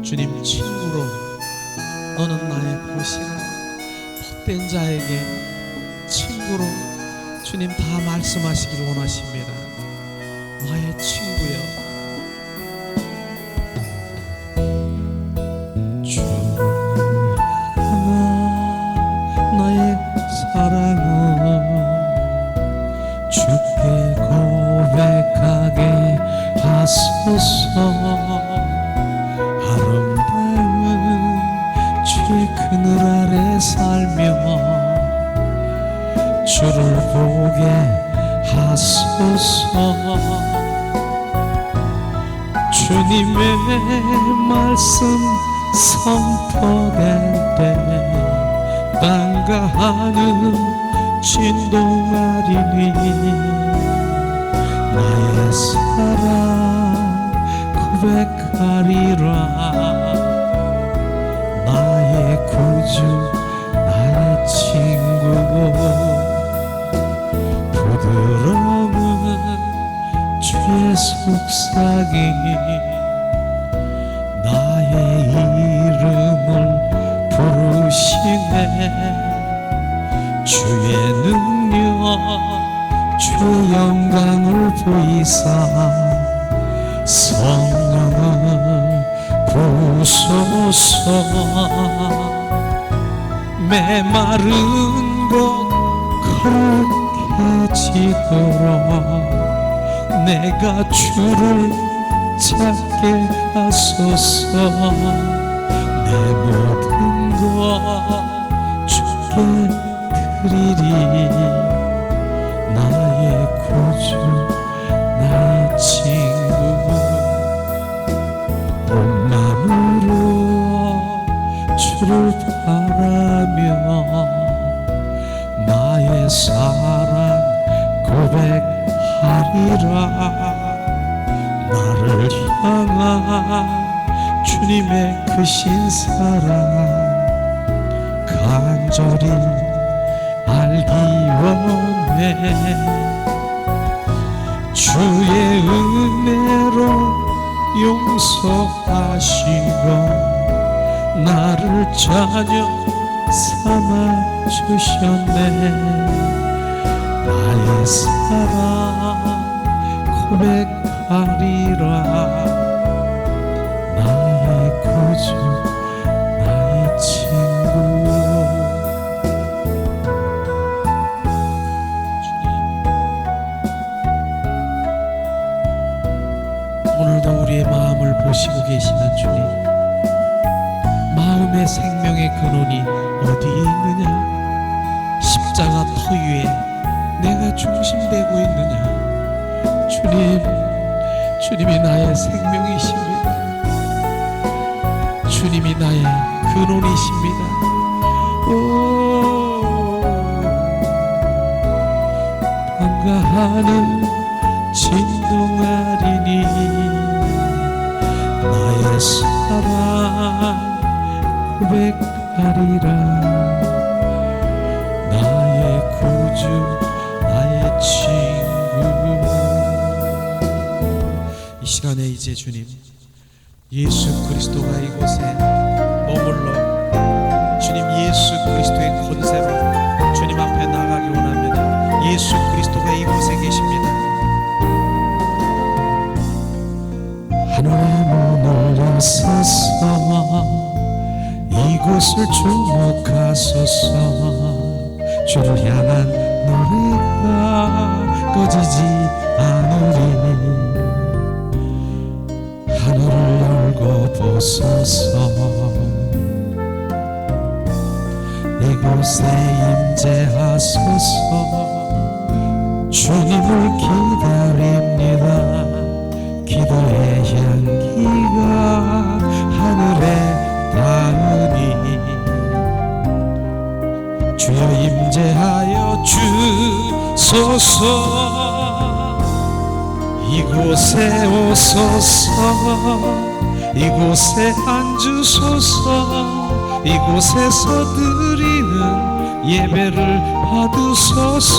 주님 친구로 너는 나의 보시라. 헛된 자에게 친구로 주님 다 말씀하시길 원하십니다. 나의 친구여, 주를 향한 나의 사랑은 주께 고백하게 하소서. 아름다운 주의 그늘 아래 살며 주를 보게 하소서. 주님의 말씀 선포될 때 땅과 하늘 진동하리니 나의 사랑 고백하리라. 나의 구주 나의 친구 부드러운 주의 속삭임 나의 이름을 부르시네. 주의 능력 주의 영광을 보이사 성령을 부소서. 메마른 곳 거룩해지도록 내가 주를 찾게 하소서. 내 모든 것 주께 드리리. 나의 구주 나의 친구 온 마음으로 주를 바라며 나의 사랑 고백하리라. 나를 향한 주님의 크신 사랑 간절히 알기 원해. 주의 은혜로 용서하시고 나를 자녀 삼아 주셨네. 나의 사랑 고백하리라. 나의 구주 나의 친구. 오늘도 우리의 마음을 보시고 계시는 주님, 마음의 생명의 근원이 어디에 있느냐? 십자가 터 위에 내가 중심되고 있느냐? 주님이 나의 생명이십니다. 주님이 나의 근원이십니다. 땅과 하늘 진동하리니 나의 사랑 고백하리라. 나의 구주 나의 친구. 이 시간에 이제 주님 예수 그리스도가 이곳에 머물러 주님 예수 그리스도의 권세로 주님 앞에 나가기 원합니다. 예수 그리스도가 이곳에 계십니다. 하늘의 문을 여소서. 이곳을 주목하소서. 주를 향한 노래가 꺼지지 않으리. 하늘을 열고 보소서. 이곳에 임재하소서. 주님을 기다립니다. 기도의 향기가 하늘에 닿으니 주여 임재하여 주소서. 이곳에 오소서. 이곳에 앉으소서. 이곳에서 드리는 예배를 받으소서.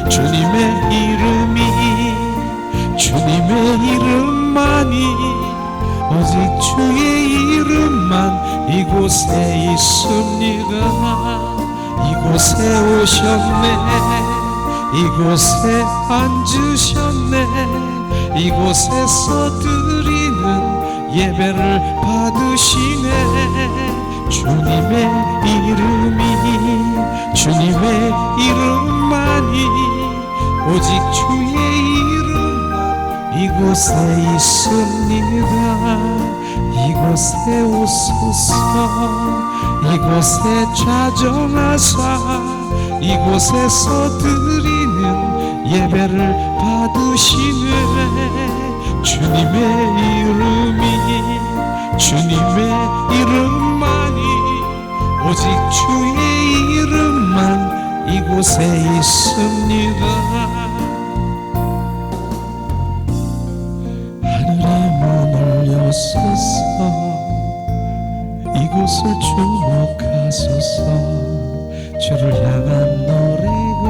주님의 이름만이 오직 주의 이름만 이곳에 있습니다. 이곳에 오셨네, 이곳에 앉으셨네, 이곳에서 드리는 예배를 받으시네. 주님의 이름이, 주님의 이름만이, 오직 주의 이름만 이곳에 있습니다. 이곳에 오소서, 이곳에 좌정하사 이곳에서 드리는 예배를 받으시네. 주님의 이름이, 주님의 이름만이, 오직 주의 이름만 이곳에 있습니다. 하늘의 문을 여소서, 이곳을 주목하소서. 주를 향한 노래가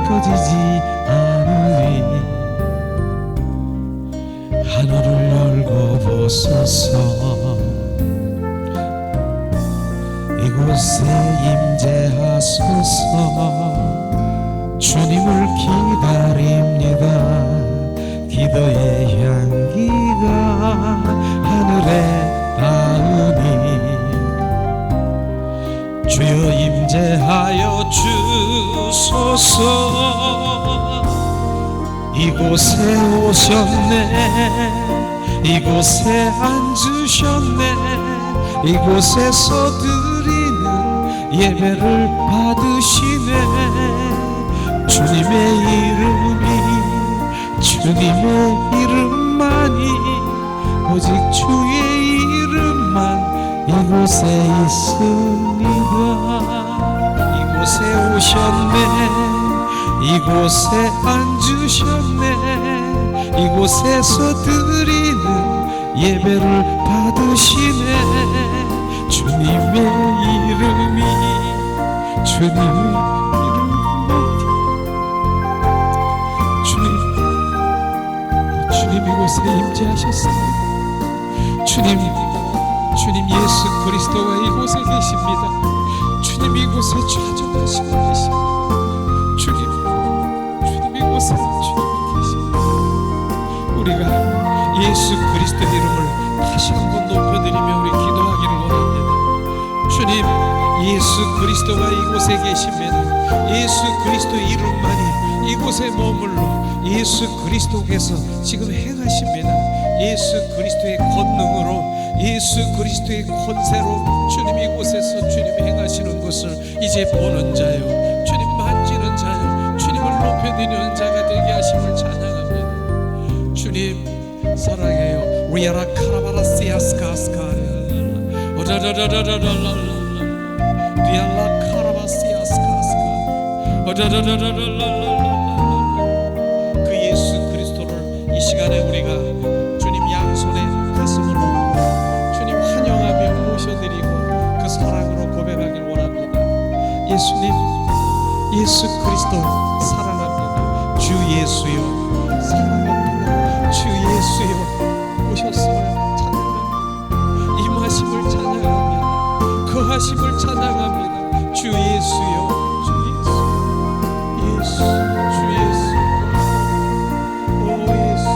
꺼지지 않으리. 하늘을 열고 보소서, 이곳에 임재하소서. 주님을 기다립니다. 기도의 향기가 하늘에 닿으니 주여 임재하여 주소서. 이곳에 오셨네, 이곳에 앉으셨네, 이곳에서 드리는 예배를 받으시네. 주님의 이름이, 주님의 이름만이, 오직 주의 이름만 이곳에 있습니다. 이곳에 오셨네, 이곳에 앉으셨네, 이곳에서 드리는 예배를 받으시네. 주님의 이름이, 주님의 이름이, 주님 이곳에 임재하셨습니다. 주님 예수 그리스도가 이곳에 계십니다. 주님 이곳에 좌정하시고 계십니다. 주님 이곳에 주님이 계십니다. 우리가 예수 그리스도의 이름을 다시 한번 높여드리며 우리 기도하기를 원합니다. 주님, 예수 그리스도가 이곳에 계십니다. 예수 그리스도의 이름만이 이곳에 머물러 예수 그리스도께서 지금 행하십니다. 예수 그리스도의 권능으로, 예수 그리스도의 권세로 주님 이곳에서 주님 행하시는 것을 이제 보는 자요, 주님 만지는 자요, 주님을 높여드리는 자가 되게 하심을 찬양합니다. 주님 사랑해요. 리아라 카라바라시아스카스카 오라라라라라라라 리알라 카라바시아스카스카 오라라라라라라라. 그 예수 그리스도를 이 시간에 우리가 주님 양손에 가슴으로 주님 환영하며 모셔드리고 그 사랑으로 고백하길 원합니다. 예수님, 예수 그리스도 사랑합니다. 주 예수여 사랑합니다. 주 예수여 오셨음을 찬양합니다. 임하심을 찬양합니다. 거하심을 찬양합니다. 주 예수여, 주 예수, 예수, 주 예수, 오 예수,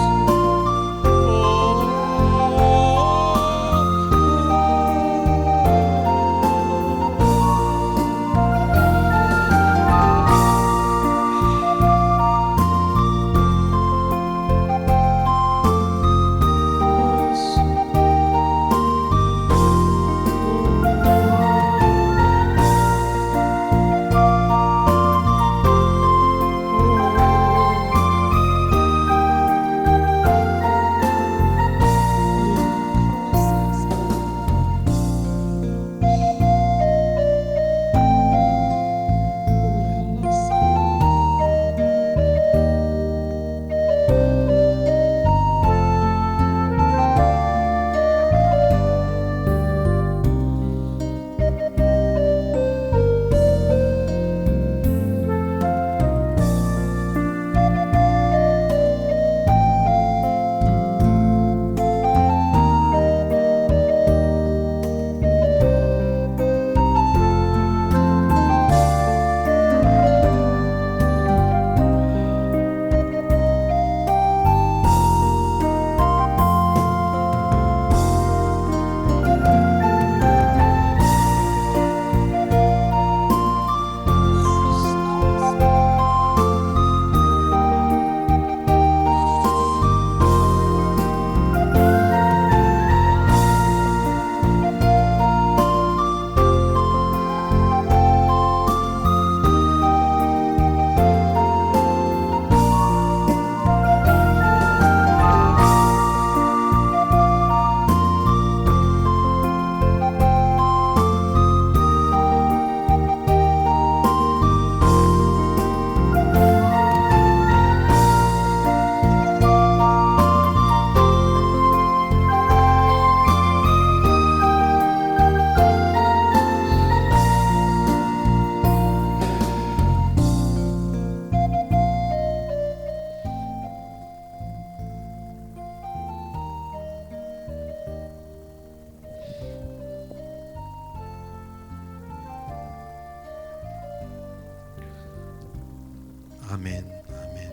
아멘, 아멘,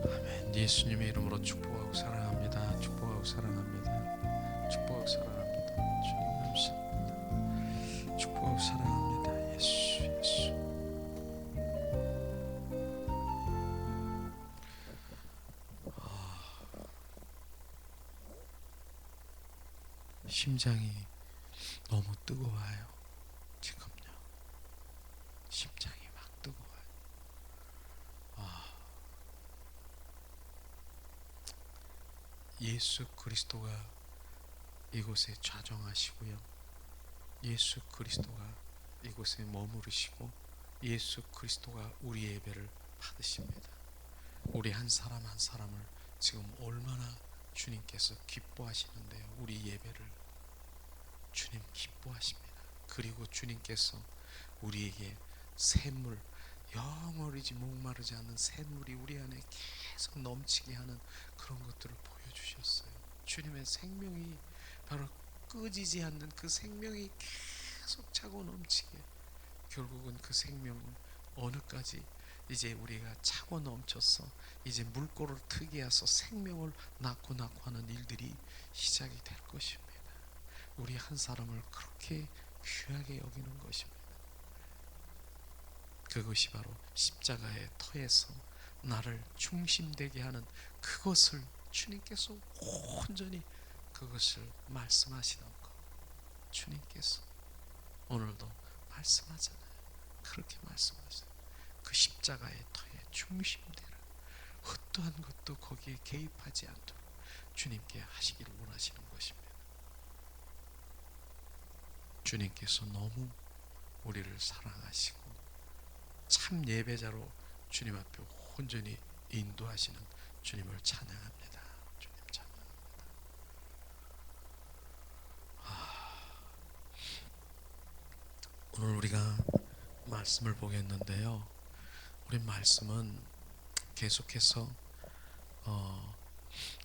아멘. 예수님의 이름으로 축복하고 사랑합니다. 축복하고 사랑합니다. 축복하고 사랑합니다. 주님 감사합니다. 축복하고 사랑합니다. 예수, 예수. 심장이 너무 뜨거워요. 지금요. 심장이 막 뜨거워요. 예수 그리스도가 이곳에 좌정하시고요. 예수 그리스도가 이곳에 머무르시고 예수 그리스도가 우리 예배를 받으십니다. 우리 한 사람 한 사람을 지금 얼마나 주님께서 기뻐하시는데요. 우리 예배를 주님 기뻐하십니다. 그리고 주님께서 우리에게 샘물, 영원히지 목마르지 않는 샘물이 우리 안에 계속 넘치게 하는 그런 것들을 보여주셨어요. 주님의 생명이 바로 끄지지 않는 그 생명이 계속 차고 넘치게, 결국은 그 생명은 어느까지 이제 우리가 차고 넘쳐서 이제 물꼬를 트게 해서 생명을 낳고 하는 일들이 시작이 될 것입니다. 우리 한 사람을 그렇게 귀하게 여기는 것입니다. 그것이 바로 십자가의 터에서 나를 중심되게 하는 그것을 주님께서 온전히 그것을 말씀하시는 것, 주님께서 오늘도 말씀하잖아요. 그렇게 말씀하세요. 그 십자가의 터에 중심되라. 어떠한 것도 거기에 개입하지 않도록 주님께 하시기를 원하시는 것입니다. 주님께서 너무 우리를 사랑하시고 참 예배자로 주님 앞에 온전히 인도하시는 주님을 찬양합니다. 주님 찬양합니다. 오늘 우리가 말씀을 보겠는데요. 우리 말씀은 계속해서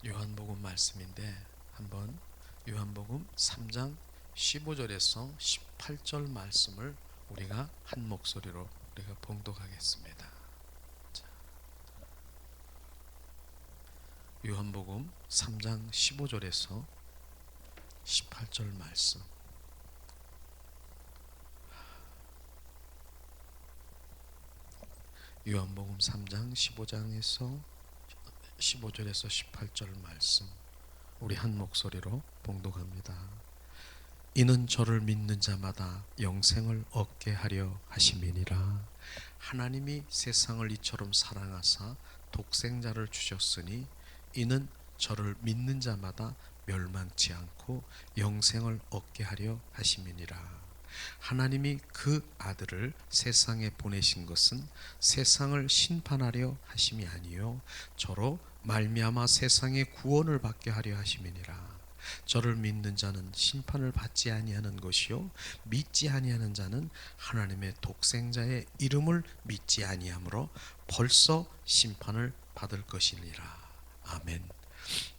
요한복음 말씀인데, 한번 요한복음 3장 15절에서 18절 말씀을 우리가 한 목소리로 우리가 봉독하겠습니다. 자, 요한복음 3장 15절에서 18절 말씀. 요한복음 3장 15절에서 18절 말씀 우리 한 목소리로 봉독합니다. 이는 저를 믿는 자마다 영생을 얻게 하려 하심이니라. 하나님이 세상을 이처럼 사랑하사 독생자를 주셨으니 이는 저를 믿는 자마다 멸망치 않고 영생을 얻게 하려 하심이니라. 하나님이 그 아들을 세상에 보내신 것은 세상을 심판하려 하심이 아니요 저로 말미암아 세상의 구원을 받게 하려 하심이니라. 저를 믿는 자는 심판을 받지 아니하는 것이요 믿지 아니하는 자는 하나님의 독생자의 이름을 믿지 아니하므로 벌써 심판을 받을 것이니라. 아멘.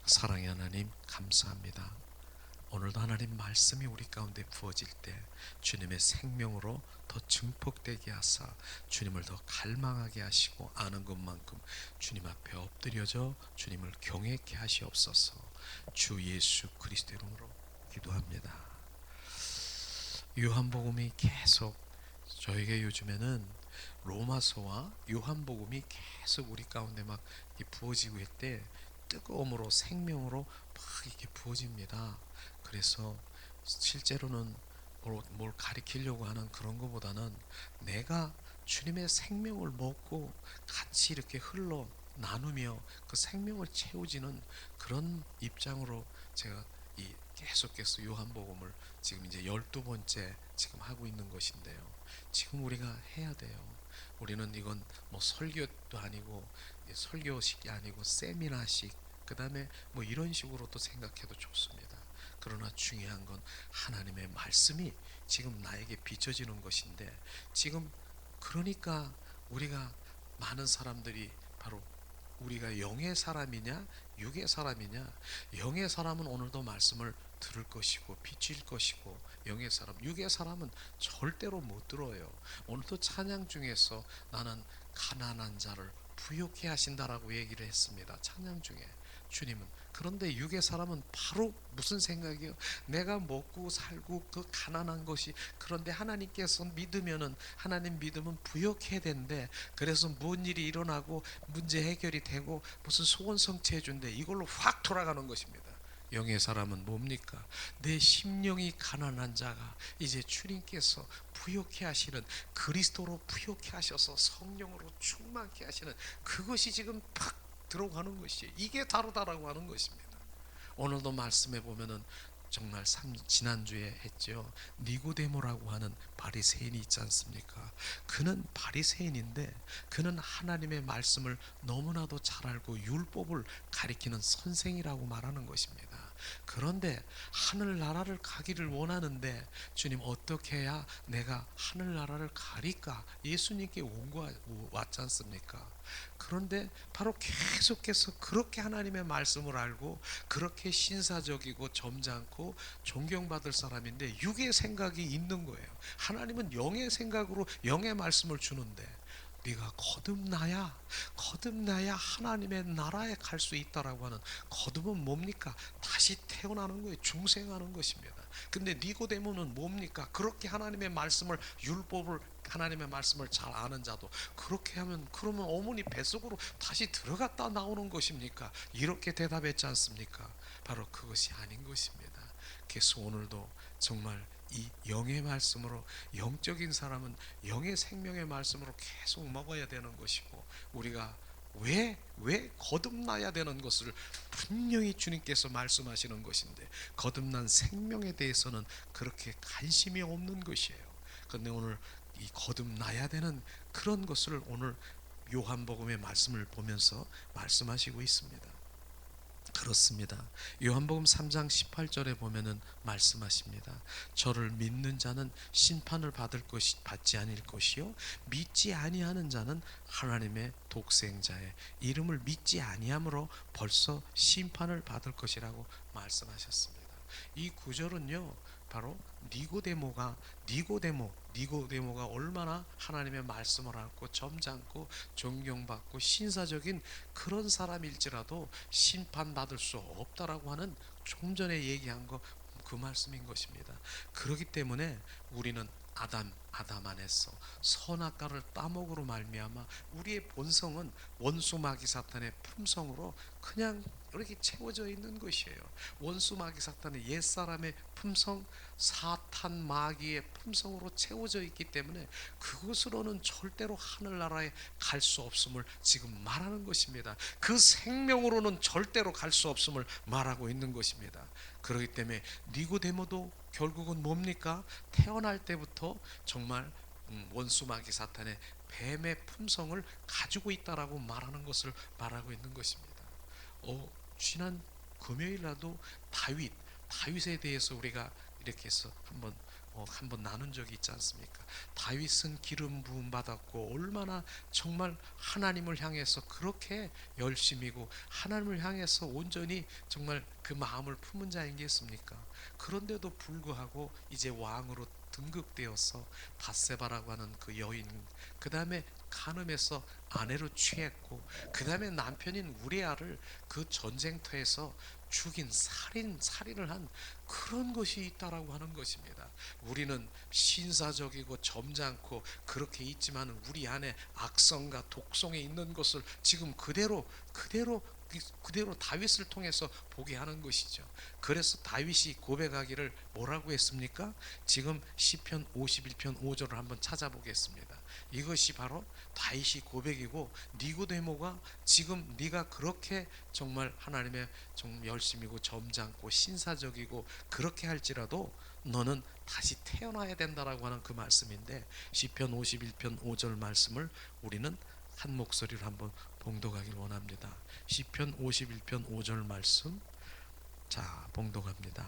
사랑의 하나님 감사합니다. 오늘도 하나님 말씀이 우리 가운데 부어질 때 주님의 생명으로 더 증폭되게 하사 주님을 더 갈망하게 하시고 아는 것만큼 주님 앞에 엎드려져 주님을 경외케 하시옵소서. 주 예수 그리스도 이름으로 기도합니다. 요한복음이 계속 저에게 요즘에는 로마서와 요한복음이 계속 우리 가운데 막 부어지고 있대. 뜨거움으로 생명으로 막 이렇게 부어집니다. 그래서 실제로는 뭘 가리키려고 하는 그런 것보다는 내가 주님의 생명을 먹고 같이 이렇게 흘러 나누며 그 생명을 채워지는 그런 입장으로 제가 이 계속해서 요한복음을 지금 이제 12번째 지금 하고 있는 것인데요. 지금 우리가 해야 돼요. 우리는 이건 뭐 설교도 아니고 설교식이 아니고 세미나식, 그 다음에 뭐 이런 식으로도 생각해도 좋습니다. 그러나 중요한 건 하나님의 말씀이 지금 나에게 비춰지는 것인데, 지금 그러니까 우리가 많은 사람들이 바로 우리가 영의 사람이냐 육의 사람이냐, 영의 사람은 오늘도 말씀을 들을 것이고 비칠 것이고, 영의 사람, 육의 사람은 절대로 못 들어요. 오늘도 찬양 중에서 나는 가난한 자를 부욕해 하신다라고 얘기를 했습니다. 찬양 중에 주님은. 그런데 육의 사람은 바로 무슨 생각이요? 내가 먹고 살고 그 가난한 것이, 그런데 하나님께서 믿으면은, 하나님 믿으면 부욕해야 된대. 그래서 뭔 일이 일어나고 문제 해결이 되고 무슨 소원 성취해 준대. 이걸로 확 돌아가는 것입니다. 영의 사람은 뭡니까? 내 심령이 가난한 자가 이제 주님께서 부욕해 하시는, 그리스도로 부욕해 하셔서 성령으로 충만케 하시는 그것이 지금 팍 들어가는 것이, 이게 다르다라고 하는 것입니다. 오늘도 말씀해 보면은 정말 지난주에 했죠. 니고데모라고 하는 바리새인이 있지 않습니까? 그는 바리새인인데 그는 하나님의 말씀을 너무나도 잘 알고 율법을 가리키는 선생이라고 말하는 것입니다. 그런데 하늘나라를 가기를 원하는데, 주님 어떻게 해야 내가 하늘나라를 가릴까? 예수님께 왔지 않습니까? 그런데 바로 계속해서 그렇게 하나님의 말씀을 알고 그렇게 신사적이고 점잖고 존경받을 사람인데 육의 생각이 있는 거예요. 하나님은 영의 생각으로 영의 말씀을 주는데, 네가 거듭나야 하나님의 나라에 갈 수 있다라고 하는, 거듭은 뭡니까? 다시 태어나는 거예요. 중생하는 것입니다. 근데 니고데모는 뭡니까? 그렇게 하나님의 말씀을, 율법을, 하나님의 말씀을 잘 아는 자도 그렇게 하면, 그러면 어머니 뱃속으로 다시 들어갔다 나오는 것입니까? 이렇게 대답했지 않습니까? 바로 그것이 아닌 것입니다. 그래서 오늘도 정말 이 영의 말씀으로, 영적인 사람은 영의 생명의 말씀으로 계속 먹어야 되는 것이고, 우리가 왜 거듭나야 되는 것을 분명히 주님께서 말씀하시는 것인데, 거듭난 생명에 대해서는 그렇게 관심이 없는 것이에요. 그런데 오늘 이 거듭나야 되는 그런 것을 오늘 요한복음의 말씀을 보면서 말씀하시고 있습니다. 그렇습니다. 요한복음 3장 18절에 보면은 말씀하십니다. 저를 믿는 자는 심판을 받지 아닐 것이요 믿지 아니하는 자는 하나님의 독생자의 이름을 믿지 아니함으로 벌써 심판을 받을 것이라고 말씀하셨습니다. 이 구절은요, 바로 니고데모가 얼마나 하나님의 말씀을 알고 점잖고 존경받고 신사적인 그런 사람일지라도 심판받을 수 없다라고 하는, 좀 전에 얘기한 거 그 말씀인 것입니다. 그렇기 때문에 우리는 아담 안에서 선악과를 따먹으로 말미암아 우리의 본성은 원수 마귀 사탄의 품성으로 그냥 이렇게 채워져 있는 것이에요. 원수 마귀 사탄의 옛사람의 품성, 사탄 마귀의 품성으로 채워져 있기 때문에 그것으로는 절대로 하늘나라에 갈 수 없음을 지금 말하는 것입니다. 그 생명으로는 절대로 갈 수 없음을 말하고 있는 것입니다. 그렇기 때문에 니고데모도 결국은 뭡니까? 태어날 때부터 정말 원수 마귀 사탄의 뱀의 품성을 가지고 있다라고 말하는 것을 말하고 있는 것입니다. 지난 금요일날도 다윗에 대해서 우리가 이렇게 해서 한번 나눈 적이 있지 않습니까? 다윗은 기름 부음 받았고 얼마나 정말 하나님을 향해서 그렇게 열심이고 하나님을 향해서 온전히 정말 그 마음을 품은 자이겠습니까? 그런데도 불구하고 이제 왕으로 등극되어서 바세바라고 하는 그 여인, 그 다음에 간음해서 아내로 취했고, 그 다음에 남편인 우리아를 그 전쟁터에서 죽인 살인을 한 그런 것이 있다라고 하는 것입니다. 우리는 신사적이고 점잖고 그렇게 있지만 우리 안에 악성과 독성에 있는 것을 지금 그대로 다윗을 통해서 보게 하는 것이죠. 그래서 다윗이 고백하기를 뭐라고 했습니까? 지금 시편 51편 5절을 한번 찾아보겠습니다. 이것이 바로 다윗이 고백이고, 니고데모가 지금 네가 그렇게 정말 하나님의 좀 열심이고 점잖고 신사적이고 그렇게 할지라도 너는 다시 태어나야 된다라고 하는 그 말씀인데, 시편 51편 5절 말씀을 우리는 한 목소리로 한번 봉독하길 원합니다. 시편 51편 5절 말씀, 자 봉독합니다.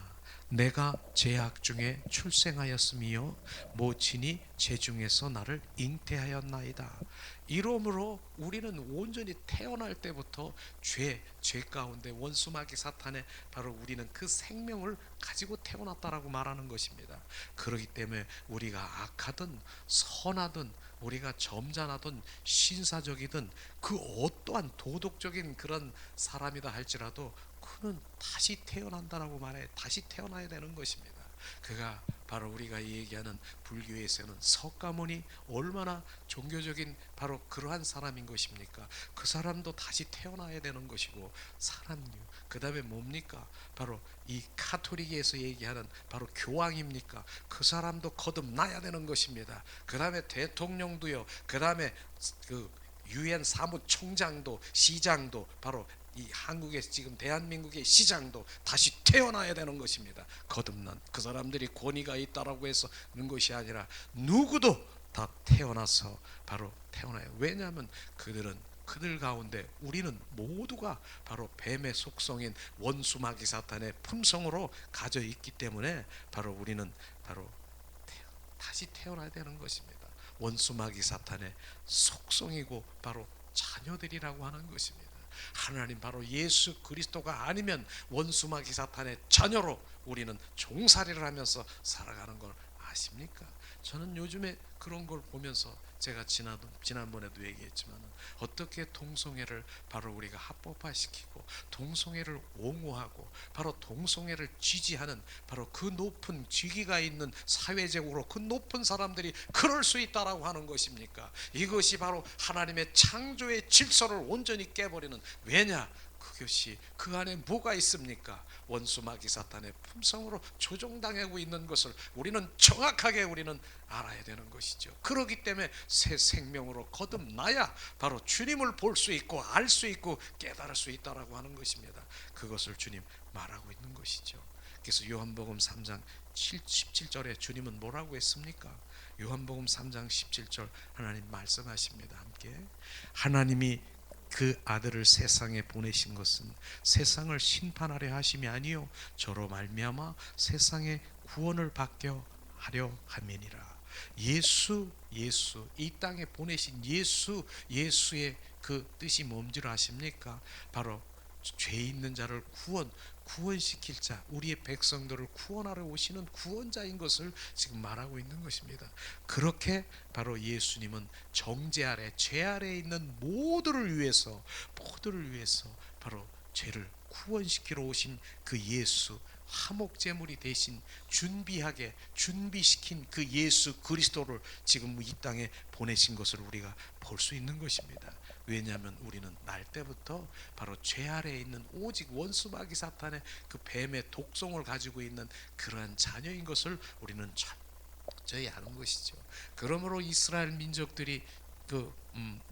내가 제약 중에 출생하였으며 모친이 제중에서 나를 잉태하였나이다. 이러므로 우리는 온전히 태어날 때부터 죄 가운데 원수마귀 사탄의 바로 우리는 그 생명을 가지고 태어났다라고 말하는 것입니다. 그렇기 때문에 우리가 악하든 선하든 우리가 점잖하든 신사적이든 그 어떠한 도덕적인 그런 사람이다 할지라도 그는 다시 태어난다라고 말해. 다시 태어나야 되는 것입니다. 그가 바로 우리가 얘기하는 불교에서는 석가모니 얼마나 종교적인 바로 그러한 사람인 것입니까? 그 사람도 다시 태어나야 되는 것이고 사람류 그 다음에 뭡니까? 바로 이 카톨릭에서 얘기하는 바로 교황입니까? 그 사람도 거듭나야 되는 것입니다. 그 다음에 대통령도요. 그 다음에 그 유엔 사무총장도 시장도 바로 이 한국의 지금 대한민국의 시장도 다시 태어나야 되는 것입니다. 거듭난 그 사람들이 권위가 있다라고 해서 는 것이 아니라 누구도 다 태어나서 바로 태어나요. 왜냐하면 그들 가운데 우리는 모두가 바로 뱀의 속성인 원수마귀 사탄의 품성으로 가져 있기 때문에 바로 우리는 바로 다시 태어나야 되는 것입니다. 원수마귀 사탄의 속성이고 바로 자녀들이라고 하는 것입니다. 하나님 바로 예수 그리스도가 아니면 원수마귀 사탄의 자녀로 우리는 종살이를 하면서 살아가는 걸 아십니까? 저는 요즘에 그런 걸 보면서 제가 지난번에도 얘기했지만 어떻게 동성애를 바로 우리가 합법화시키고 동성애를 옹호하고 바로 동성애를 지지하는 바로 그 높은 직위가 있는 사회적으로 그 높은 사람들이 그럴 수 있다라고 하는 것입니까? 이것이 바로 하나님의 창조의 질서를 온전히 깨버리는, 왜냐? 그것이 그 안에 뭐가 있습니까? 원수마귀 사탄의 품성으로 조종당하고 있는 것을 우리는 정확하게 우리는 알아야 되는 것이죠. 그렇기 때문에 새 생명으로 거듭나야 바로 주님을 볼 수 있고 알 수 있고 깨달을 수 있다라고 하는 것입니다. 그것을 주님 말하고 있는 것이죠. 그래서 요한복음 3장 17절에 주님은 뭐라고 했습니까? 요한복음 3장 17절 하나님 말씀하십니다. 함께 하나님이 그 아들을 세상에 보내신 것은 세상을 심판하려 하심이 아니요 저로 말미암아 세상의 구원을 받게 하려 함이니라. 예수 이 땅에 보내신 예수의 그 뜻이 뭔지를 아십니까? 바로 죄 있는 자를 구원시킬 자, 우리의 백성들을 구원하러 오시는 구원자인 것을 지금 말하고 있는 것입니다. 그렇게 바로 예수님은 정죄 아래, 죄 아래에 있는 모두를 위해서 바로 죄를 구원시키러 오신 그 예수, 화목제물이 대신 준비시킨 그 예수 그리스도를 지금 이 땅에 보내신 것을 우리가 볼 수 있는 것입니다. 왜냐하면 우리는 날 때부터 바로 죄 아래에 있는 오직 원수마귀 사탄의 그 뱀의 독성을 가지고 있는 그러한 자녀인 것을 우리는 철저히 아는 것이죠. 그러므로 이스라엘 민족들이 그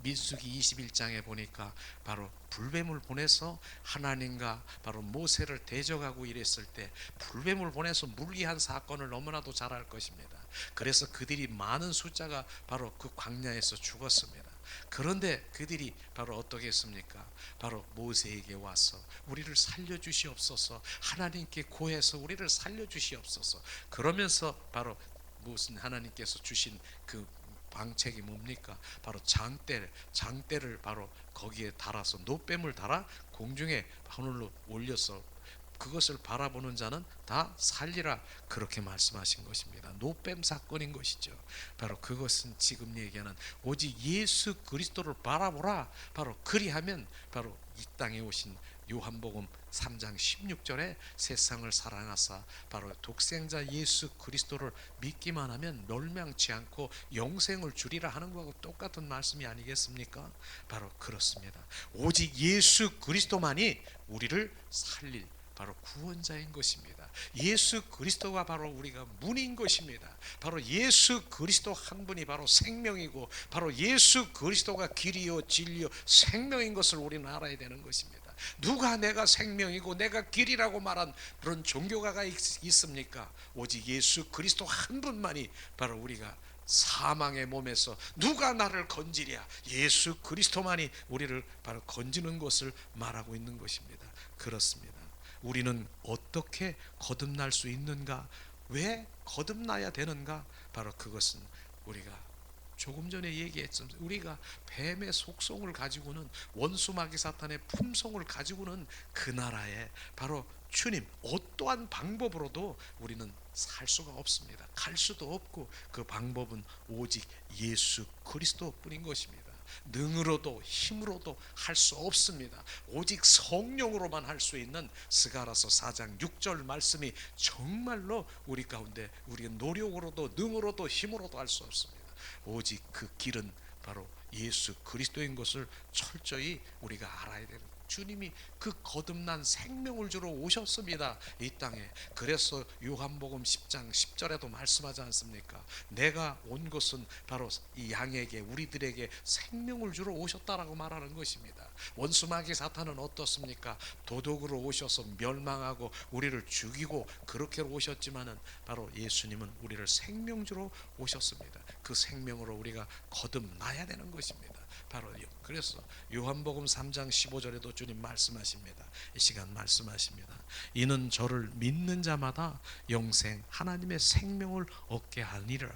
민수기 21장에 보니까 바로 불뱀을 보내서 하나님과 바로 모세를 대적하고 이랬을 때 불뱀을 보내서 물리한 사건을 너무나도 잘 알 것입니다. 그래서 그들이 많은 숫자가 바로 그 광야에서 죽었습니다. 그런데 그들이 바로 어떻게 했습니까? 바로 모세에게 와서 우리를 살려주시옵소서, 하나님께 고해서 우리를 살려주시옵소서. 그러면서 바로 무슨 하나님께서 주신 그 방책이 뭡니까? 바로 장대를 바로 거기에 달아서 노뱀을 달아 공중에 하늘로 올려서 그것을 바라보는 자는 다 살리라, 그렇게 말씀하신 것입니다. 노뱀 사건인 것이죠. 바로 그것은 지금 얘기하는 오직 예수 그리스도를 바라보라, 바로 그리하면 바로 이 땅에 오신 요한복음 3장 16절에 세상을 사랑하사 바로 독생자 예수 그리스도를 믿기만 하면 멸망치 않고 영생을 주리라 하는 것하고 똑같은 말씀이 아니겠습니까? 바로 그렇습니다. 오직 예수 그리스도만이 우리를 살릴 바로 구원자인 것입니다. 예수 그리스도가 바로 우리가 문인 것입니다. 바로 예수 그리스도 한 분이 바로 생명이고 바로 예수 그리스도가 길이요 진리요 생명인 것을 우리는 알아야 되는 것입니다. 누가 내가 생명이고 내가 길이라고 말한 그런 종교가가 있습니까? 오직 예수 그리스도 한 분만이 바로 우리가 사망의 몸에서 누가 나를 건지랴, 예수 그리스도만이 우리를 바로 건지는 것을 말하고 있는 것입니다. 그렇습니다. 우리는 어떻게 거듭날 수 있는가? 왜 거듭나야 되는가? 바로 그것은 우리가 조금 전에 얘기했지만 우리가 뱀의 속성을 가지고는, 원수 마귀 사탄의 품성을 가지고는 그 나라에 바로 주님 어떠한 방법으로도 우리는 살 수가 없습니다. 갈 수도 없고 그 방법은 오직 예수 그리스도뿐인 것입니다. 능으로도 힘으로도 할 수 없습니다. 오직 성령으로만 할 수 있는 스가랴서 4장 6절 말씀이 정말로 우리 가운데 우리의 노력으로도 능으로도 힘으로도 할 수 없습니다. 오직 그 길은 바로 예수 그리스도인 것을 철저히 우리가 알아야 되는 거예요. 주님이 그 거듭난 생명을 주러 오셨습니다, 이 땅에. 그래서 요한복음 10장 10절에도 말씀하지 않습니까? 내가 온 것은 바로 이 양에게, 우리들에게 생명을 주러 오셨다라고 말하는 것입니다. 원수 마귀 사탄은 어떻습니까? 도둑으로 오셔서 멸망하고 우리를 죽이고 그렇게 오셨지만은 바로 예수님은 우리를 생명 주러 오셨습니다. 그 생명으로 우리가 거듭나야 되는 것입니다. 바로 그래서 요한복음 3장 15절에도 주님 말씀하십니다. 이 시간 말씀하십니다. 이는 저를 믿는 자마다 영생 하나님의 생명을 얻게 하니라.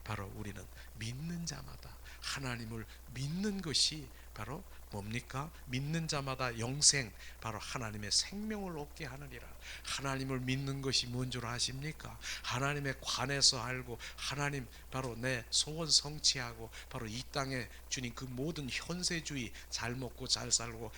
바로 우리는 믿는 자마다 하나님을 믿는 것이 바로 뭡니까? 믿는 자마다 영생, 바로 하나님의 생명을 얻게 하느니라. 하나님을 믿는 것이 뭔 줄 아십니까? 하나님에 관해서 알고 하나님 바로 내 소원 성취하고 바로 이 땅에 주님 그 모든 현세주의, 잘 먹고 잘 살고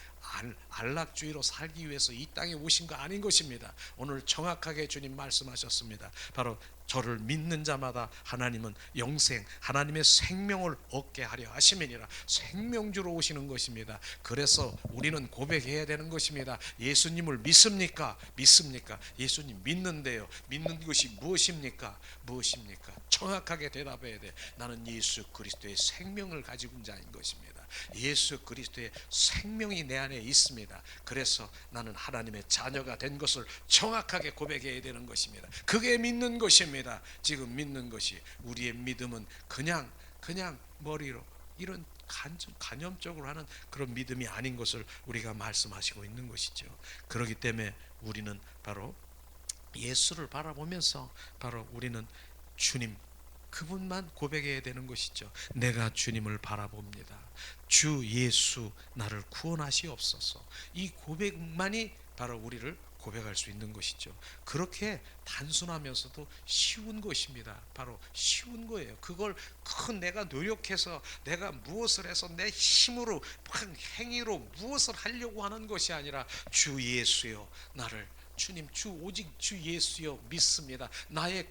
안락주의로 살기 위해서 이 땅에 오신 거 아닌 것입니다. 오늘 정확하게 주님 말씀하셨습니다. 바로 저를 믿는 자마다 하나님은 영생, 하나님의 생명을 얻게 하려 하심이니라. 생명주로 오시는 것입니다. 그래서 우리는 고백해야 되는 것입니다. 예수님을 믿습니까? 믿습니까? 예수님 믿는데요. 믿는 것이 무엇입니까? 무엇입니까? 정확하게 대답해야 돼. 나는 예수 그리스도의 생명을 가지고 있는 자인 것입니다. 예수 그리스도의 생명이 내 안에 있습니다. 그래서 나는 하나님의 자녀가 된 것을 정확하게 고백해야 되는 것입니다. 그게 믿는 것입니다. 지금 믿는 것이, 우리의 믿음은 그냥 머리로 이런 간접적으로 하는 그런 믿음이 아닌 것을 우리가 말씀하시고 있는 것이죠. 그렇기 때문에 우리는 바로 예수를 바라보면서 바로 우리는 주님 그분만 고백해야 되는 것이죠. 내가 주님을 바라봅니다. 주 예수 나를 구원하시옵소서. 이 고백만이 바로 우리를 고백할 수 있는 것이죠. 그렇게 단순하면서도 쉬운 것입니다. 바로 쉬운 거예요. 그걸 큰 내가 노력해서 내가 무엇을 해서 내 힘으로 행위로 무엇을 하려고 하는 것이 아니라 주 예수여 나를 주님 오직 주 예수여 믿습니다. 나의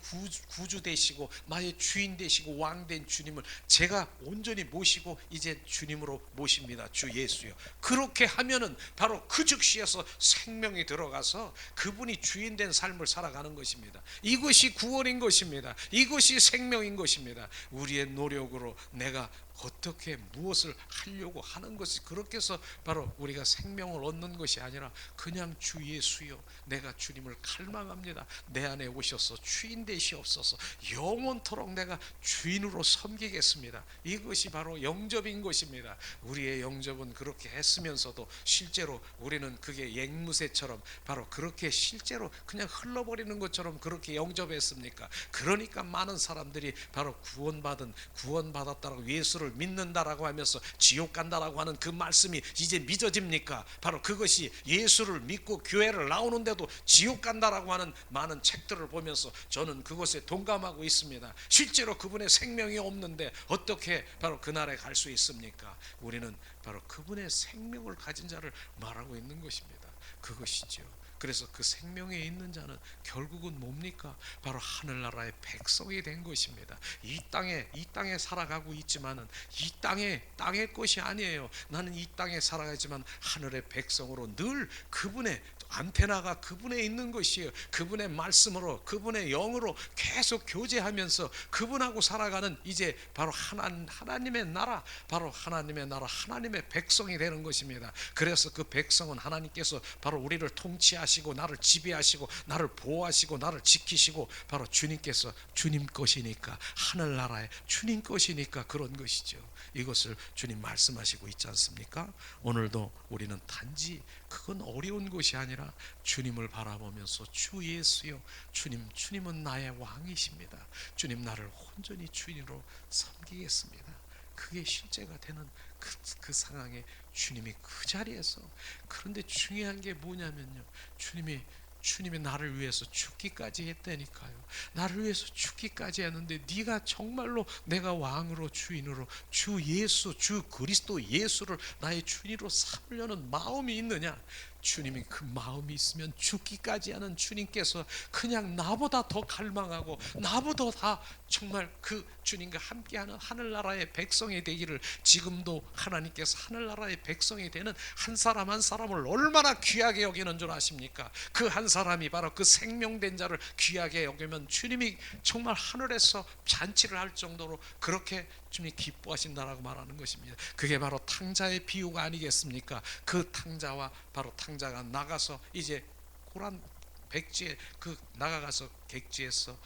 구주 되시고 나의 주인 되시고 왕 된 주님을 제가 온전히 모시고 이제 주님으로 모십니다. 주 예수여. 그렇게 하면은 바로 그 즉시에서 생명이 들어가서 그분이 주인 된 삶을 살아가는 것입니다. 이것이 구원인 것입니다. 이것이 생명인 것입니다. 우리의 노력으로 내가 어떻게 무엇을 하려고 하는 것이 그렇게 해서 바로 우리가 생명을 얻는 것이 아니라 그냥 주 예수여 내가 주님을 갈망합니다. 내 안에 오셔서 주인 되시옵소서. 영원토록 내가 주인으로 섬기겠습니다. 이것이 바로 영접인 것입니다. 우리의 영접은 그렇게 했으면서도 실제로 우리는 그게 앵무새처럼 바로 그렇게 실제로 그냥 흘러버리는 것처럼 그렇게 영접했습니까? 그러니까 많은 사람들이 바로 구원받았다라고 예수를 믿는다라고 하면서 지옥 간다라고 하는 그 말씀이 이제 믿어집니까? 바로 그것이 예수를 믿고 교회를 나오는데도 지옥 간다라고 하는 많은 책들을 보면서 저는 그것에 동감하고 있습니다. 실제로 그분의 생명이 없는데 어떻게 바로 그날에 갈 수 있습니까? 우리는 바로 그분의 생명을 가진 자를 말하고 있는 것입니다. 그것이죠. 그래서 그 생명에 있는 자는 결국은 뭡니까? 바로 하늘나라의 백성이 된 것입니다. 이 땅에 살아가고 있지만은 이 땅의 것이 아니에요. 나는 이 땅에 살아가지만 하늘의 백성으로 늘 그분의 안테나가 그분에 있는 것이에요. 그분의 말씀으로 그분의 영으로 계속 교제하면서 그분하고 살아가는 이제 바로 하나님의 나라, 바로 하나님의 나라, 하나님의 백성이 되는 것입니다. 그래서 그 백성은 하나님께서 바로 우리를 통치하시고 나를 지배하시고 나를 보호하시고 나를 지키시고 바로 주님께서 주님 것이니까 하늘나라의 주님 것이니까 그런 것이죠. 이것을 주님 말씀하시고 있지 않습니까? 오늘도 우리는 단지 그건 어려운 것이 아니라 아니라 주님을 바라보면서 주 예수여 주님은 나의 왕이십니다. 주님 나를 온전히 주인으로 섬기겠습니다. 그게 실제가 되는 그 상황에 주님이 그 자리에서, 그런데 중요한 게 뭐냐면요, 주님이 나를 위해서 죽기까지 했다니까요. 나를 위해서 죽기까지 했는데 네가 정말로 내가 왕으로 주인으로 주 그리스도 예수를 나의 주인으로 삼으려는 마음이 있느냐? 주님이 그 마음이 있으면 죽기까지 하는 주님께서 그냥 나보다 더 갈망하고 나보다 다 정말 그 주님과 함께하는 하늘나라의 백성이 되기를, 지금도 하나님께서 하늘나라의 백성이 되는 한 사람 한 사람을 얼마나 귀하게 여기는 줄 아십니까? 그 한 사람이 바로 그 생명된 자를 귀하게 여기면 주님이 정말 하늘에서 잔치를 할 정도로 그렇게 주님이 기뻐하신다라고 말하는 것입니다. 그게 바로 탕자의 비유가 아니겠습니까? 그 탕자와 바로 탕자가 나가서 이제 고란 백지에 그 나가가서 객지에서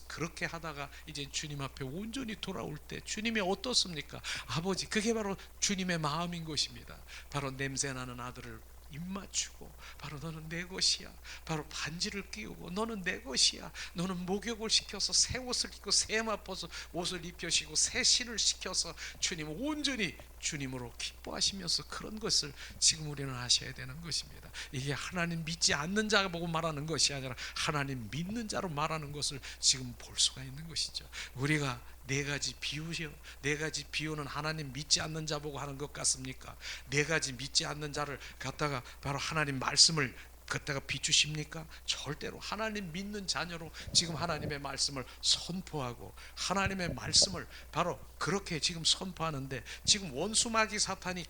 그렇게 하다가 이제 주님 앞에 온전히 돌아올 때 주님이 어떻습니까? 아버지, 그게 바로 주님의 마음인 것입니다. 바로 냄새나는 아들을 입맞추고 바로 너는 내 것이야, 바로 반지를 끼우고 너는 내 것이야, 너는 목욕을 시켜서 새 옷을 입고 새 맛벗어 옷을 입혀시고 새 신을 시켜서 주님을 온전히 주님으로 기뻐하시면서 그런 것을 지금 우리는 하셔야 되는 것입니다. 이게 하나님 믿지 않는 자 보고 말하는 것이 아니라 하나님 믿는 자로 말하는 것을 지금 볼 수가 있는 것이죠. 우리가 네 가지 비유는 하나님 믿지 않는 자 보고 하는 것 같습니까? 네 가지 믿지 않는 자를 갖다가 바로 하나님 말씀을 갖다가 비추십니까? 절대로 하나님 믿는 자녀로 지금 하나님의 말씀을 선포하고 하나님의 말씀을 바로 그렇게 지금 선포하는데, 지금 원수마귀 사탄이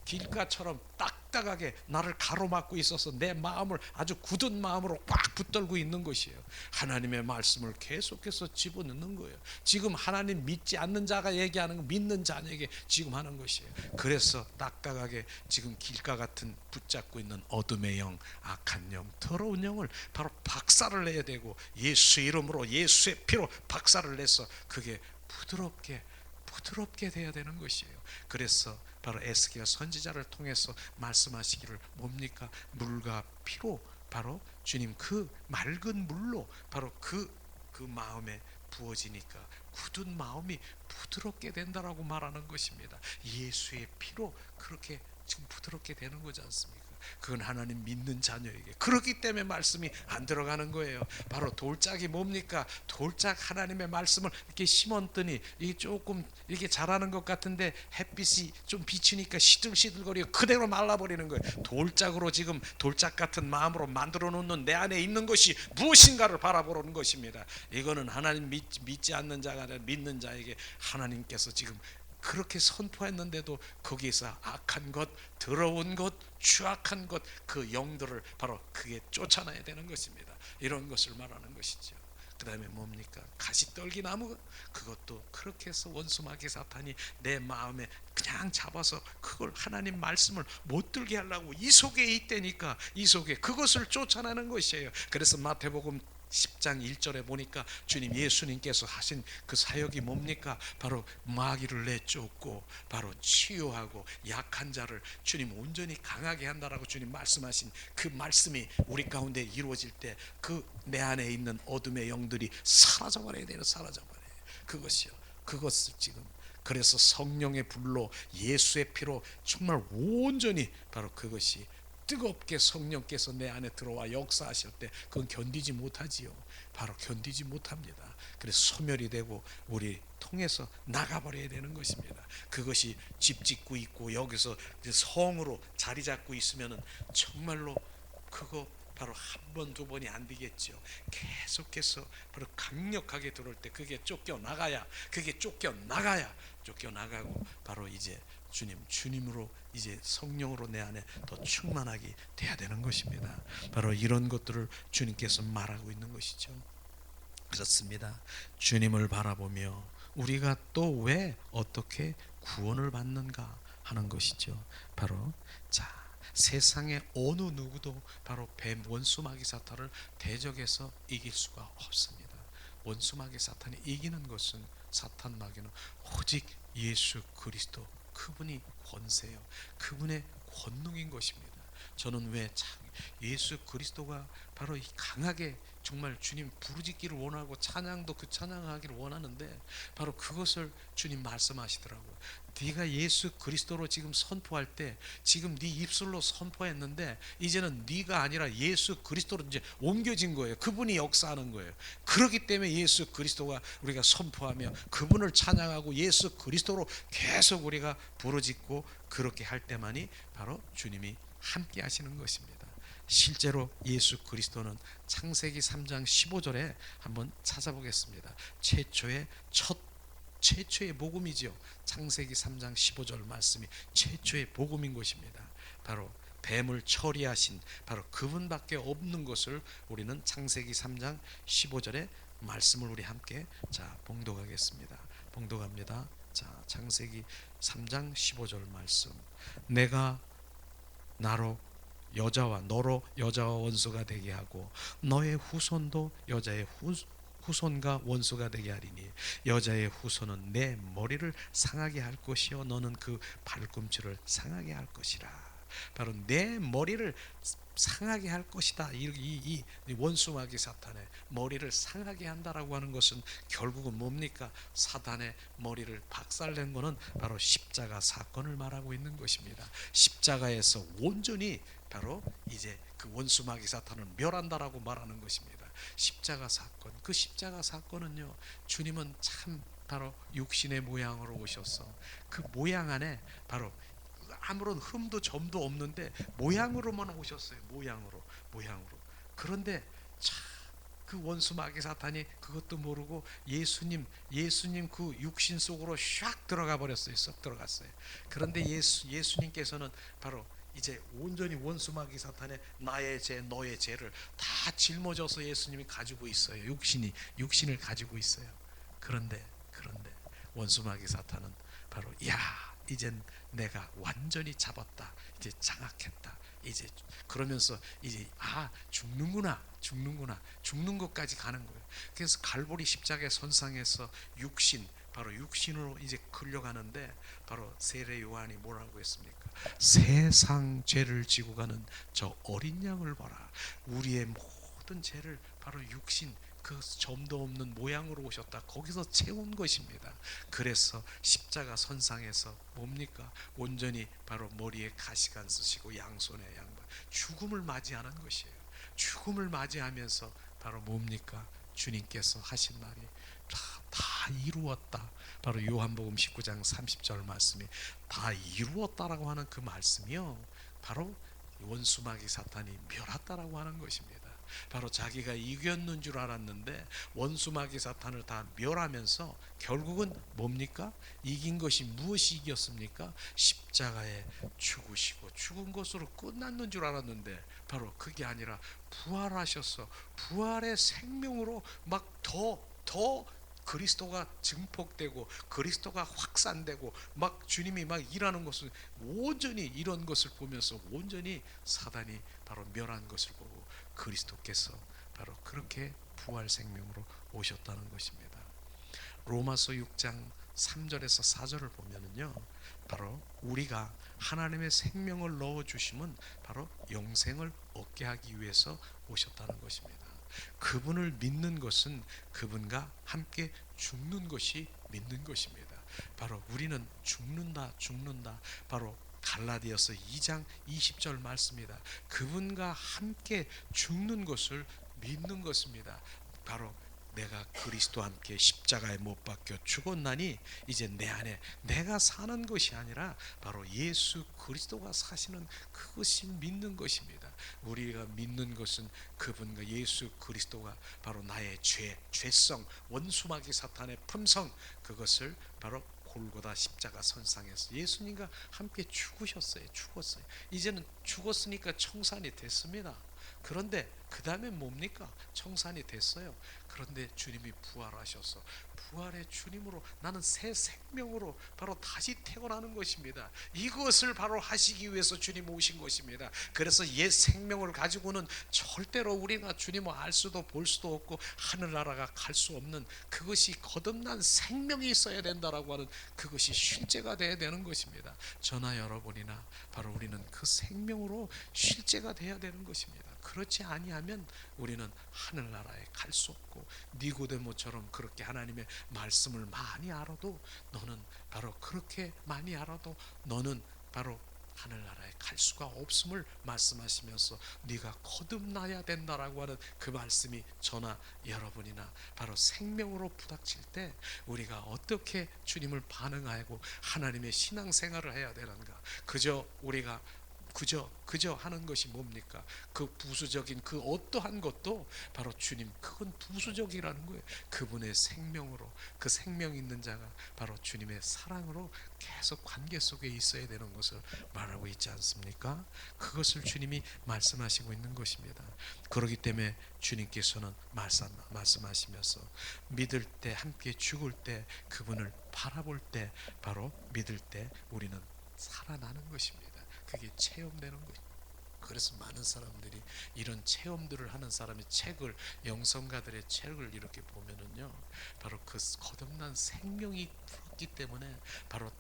길가처럼 딱딱하게 나를 가로막고 있어서 내 마음을 아주 굳은 마음으로 꽉 붙들고 있는 것이에요. 하나님의 말씀을 계속해서 집어넣는 거예요. 지금 하나님 믿지 않는 자가 얘기하는 거 믿는 자에게 지금 하는 것이에요. 그래서 딱딱하게 지금 길가 같은 붙잡고 있는 어둠의 영, 악한 영, 더러운 영을 바로 박살을 내야 되고 예수의 이름으로 예수의 피로 박살을 내서 그게 부드럽게 돼야 되는 것이에요. 그래서 바로 에스겔 선지자를 통해서 말씀하시기를 뭡니까? 물과 피로 바로 주님 그 맑은 물로 바로 그 마음에 부어지니까 굳은 마음이 부드럽게 된다라고 말하는 것입니다. 예수의 피로 그렇게 지금 부드럽게 되는 거지 않습니까? 그건 하나님 믿는 자녀에게. 그렇기 때문에 말씀이 안 들어가는 거예요. 바로 돌짝이 뭡니까? 돌짝 하나님의 말씀을 이렇게 심었더니 이게 조금 이렇게 자라는 것 같은데 햇빛이 좀 비치니까 시들시들거리고 그대로 말라버리는 거예요. 돌짝으로 지금 돌짝 같은 마음으로 만들어 놓는 내 안에 있는 것이 무엇인가를 바라보는 것입니다. 이거는 하나님 믿지 않는 자가 아니라 믿는 자에게 하나님께서 지금 그렇게 선포했는데도 거기에서 악한 것, 더러운 것, 추악한 것, 그 영들을 바로 그게 쫓아내야 되는 것입니다. 이런 것을 말하는 것이죠. 그 다음에 뭡니까? 가시떨기나무, 그것도 그렇게 해서 원수마귀 사탄이 내 마음에 그냥 잡아서 그걸 하나님 말씀을 못 들게 하려고 이 속에 있다니까, 이 속에 그것을 쫓아내는 것이에요. 그래서 마태복음 10장 1절에 보니까 주님 예수님께서 하신 그 사역이 뭡니까? 바로 마귀를 내쫓고 바로 치유하고 약한 자를 주님 온전히 강하게 한다라고 주님 말씀하신 그 말씀이 우리 가운데 이루어질 때 그 내 안에 있는 어둠의 영들이 사라져버려야 돼요. 사라져버려요. 그것을 지금, 그래서 성령의 불로 예수의 피로 정말 온전히 바로 그것이 뜨겁게 성령께서 내 안에 들어와 역사하실 때 그건 견디지 못하지요. 바로 견디지 못합니다. 그래서 소멸이 되고 우리 통해서 나가버려야 되는 것입니다. 그것이 집 짓고 있고 여기서 성으로 자리 잡고 있으면은 정말로 그거 바로 한 번, 두 번이 안 되겠죠. 계속해서 바로 강력하게 들어올 때 그게 쫓겨나가고 바로 이제 주님으로 이제 성령으로 내 안에 더 충만하게 돼야 되는 것입니다. 바로 이런 것들을 주님께서 말하고 있는 것이죠. 그렇습니다. 주님을 바라보며 우리가 또 왜 어떻게 구원을 받는가 하는 것이죠. 바로 세상의 어느 누구도 바로 뱀 원수마귀 사탄을 대적해서 이길 수가 없습니다. 원수마귀 사탄이 이기는 것은, 사탄 마귀는 오직 예수 그리스도, 그분이 권세요. 그분의 권능인 것입니다. 저는 왜 예수 그리스도가 바로 강하게 정말 주님 부르짖기를 원하고 찬양도 그 찬양하기를 원하는데 바로 그것을 주님 말씀하시더라고요. 네가 예수 그리스도로 지금 선포할 때 지금 네 입술로 선포했는데 이제는 네가 아니라 예수 그리스도로 이제 옮겨진 거예요. 그분이 역사하는 거예요. 그렇기 때문에 예수 그리스도가 우리가 선포하며 그분을 찬양하고 예수 그리스도로 계속 우리가 부르짖고 그렇게 할 때만이 바로 주님이 함께 하시는 것입니다. 실제로 예수 그리스도는 창세기 3장 15절에 한번 찾아보겠습니다. 최초의 복음이지요. 창세기 3장 15절 말씀이 최초의 복음인 것입니다. 바로 뱀을 처리하신 바로 그분밖에 없는 것을 우리는 창세기 3장 15절의 말씀을 우리 함께 봉독하겠습니다. 봉독합니다. 창세기 3장 15절 말씀. 내가 나로 너로 여자와 원수가 되게 하고 너의 후손도 여자의 후손과 원수가 되게 하리니 여자의 후손은 내 머리를 상하게 할 것이요 너는 그 발꿈치를 상하게 할 것이라. 바로 내 머리를 상하게 할 것이다. 이 원수마귀 사탄의 머리를 상하게 한다라고 하는 것은 결국은 뭡니까? 사탄의 머리를 박살낸 것은 바로 십자가 사건을 말하고 있는 것입니다. 십자가에서 온전히 바로 이제 그 원수마귀 사탄을 멸한다라고 말하는 것입니다. 십자가 사건, 그 십자가 사건은요, 주님은 참 바로 육신의 모양으로 오셔서 그 모양 안에 바로 아무런 흠도 점도 없는데 모양으로만 오셨어요. 모양으로. 그런데 그 원수 마귀 사탄이 그것도 모르고 예수님 그 육신 속으로 샥 들어가 버렸어요. 쏙 들어갔어요. 그런데 예수님께서는 바로 이제 온전히 원수 마귀 사탄의 나의 죄 너의 죄를 다 짊어져서 예수님이 가지고 있어요. 육신을 가지고 있어요. 그런데 원수 마귀 사탄은 바로 이젠 내가 완전히 잡았다. 이제 장악했다. 이제 그러면서 이제 죽는구나. 죽는 것까지 가는 거예요. 그래서 갈보리 십자가의 선상에서 바로 육신으로 이제 끌려가는데 바로 세례 요한이 뭐라고 했습니까? 세상 죄를 지고 가는 저 어린 양을 봐라. 우리의 모든 죄를 바로 육신 그 점도 없는 모양으로 오셨다. 거기서 채운 것입니다. 그래서 십자가 선상에서 뭡니까? 온전히 바로 머리에 가시관 쓰시고 양손에 양발 죽음을 맞이하는 것이에요. 죽음을 맞이하면서 바로 뭡니까? 주님께서 하신 말이 다 이루었다. 바로 요한복음 19장 30절 말씀이 다 이루었다라고 하는 그 말씀이요, 바로 원수마귀 사탄이 멸했다라고 하는 것입니다. 바로 자기가 이겼는 줄 알았는데 원수마귀 사탄을 다 멸하면서 결국은 뭡니까? 이긴 것이 무엇이 이겼습니까? 십자가에 죽으시고 죽은 것으로 끝났는 줄 알았는데 바로 그게 아니라 부활하셔서 부활의 생명으로 막 더 그리스도가 증폭되고 그리스도가 확산되고 막 주님이 막 일하는 것을 온전히 이런 것을 보면서 온전히 사단이 바로 멸한 것을 보고 그리스도께서 바로 그렇게 부활 생명으로 오셨다는 것입니다. 로마서 6장 3절에서 4절을 보면은요, 바로 우리가 하나님의 생명을 넣어 주심은 바로 영생을 얻게 하기 위해서 오셨다는 것입니다. 그분을 믿는 것은 그분과 함께 죽는 것이 믿는 것입니다. 바로 우리는 죽는다. 바로 갈라디아서 2장 20절 말씀이다. 그분과 함께 죽는 것을 믿는 것입니다. 바로 내가 그리스도와 함께 십자가에 못 박혀 죽었나니 이제 내 안에 내가 사는 것이 아니라 바로 예수 그리스도가 사시는 그것이 믿는 것입니다. 우리가 믿는 것은 그분과 예수 그리스도가 바로 나의 죄성, 원수마귀 사탄의 품성, 그것을 바로 골고다 십자가 선상에서 예수님과 함께 죽었어요. 이제는 죽었으니까 청산이 됐습니다. 그런데 그 다음에 뭡니까? 청산이 됐어요. 그런데 주님이 부활하셔서 부활의 주님으로 나는 새 생명으로 바로 다시 태어나는 것입니다. 이것을 바로 하시기 위해서 주님 오신 것입니다. 그래서 옛 생명을 가지고는 절대로 우리가 주님을 알 수도 볼 수도 없고 하늘나라가 갈 수 없는, 그것이 거듭난 생명이 있어야 된다라고 하는 그것이 실제가 돼야 되는 것입니다. 저나 여러분이나 바로 우리는 그 생명으로 실제가 돼야 되는 것입니다. 그렇지 아니하면 우리는 하늘나라에 갈 수 없고, 니고데모처럼 그렇게 하나님의 말씀을 많이 알아도 너는 바로 그렇게 많이 알아도 너는 바로 하늘나라에 갈 수가 없음을 말씀하시면서 네가 거듭나야 된다라고 하는 그 말씀이 저나 여러분이나 바로 생명으로 부닥칠 때 우리가 어떻게 주님을 반응하고 하나님의 신앙생활을 해야 되는가? 우리가 그저 하는 것이 뭡니까? 그 부수적인 그 어떠한 것도 바로 주님, 그건 부수적이라는 거예요. 그분의 생명으로, 그 생명 있는 자가 바로 주님의 사랑으로 계속 관계 속에 있어야 되는 것을 말하고 있지 않습니까? 그것을 주님이 말씀하시고 있는 것입니다. 그렇기 때문에 주님께서는 말씀하시면서 믿을 때, 함께 죽을 때, 그분을 바라볼 때, 바로 믿을 때 우리는 살아나는 것입니다. 그게 체험되는 거죠. 그래서 많은 사람들이 이런 체험들을 하는 사람의 책을, 영성가들의 책을 이렇게 보면은요, 바로 그 거듭난 생명이 풀었기 때문에 바로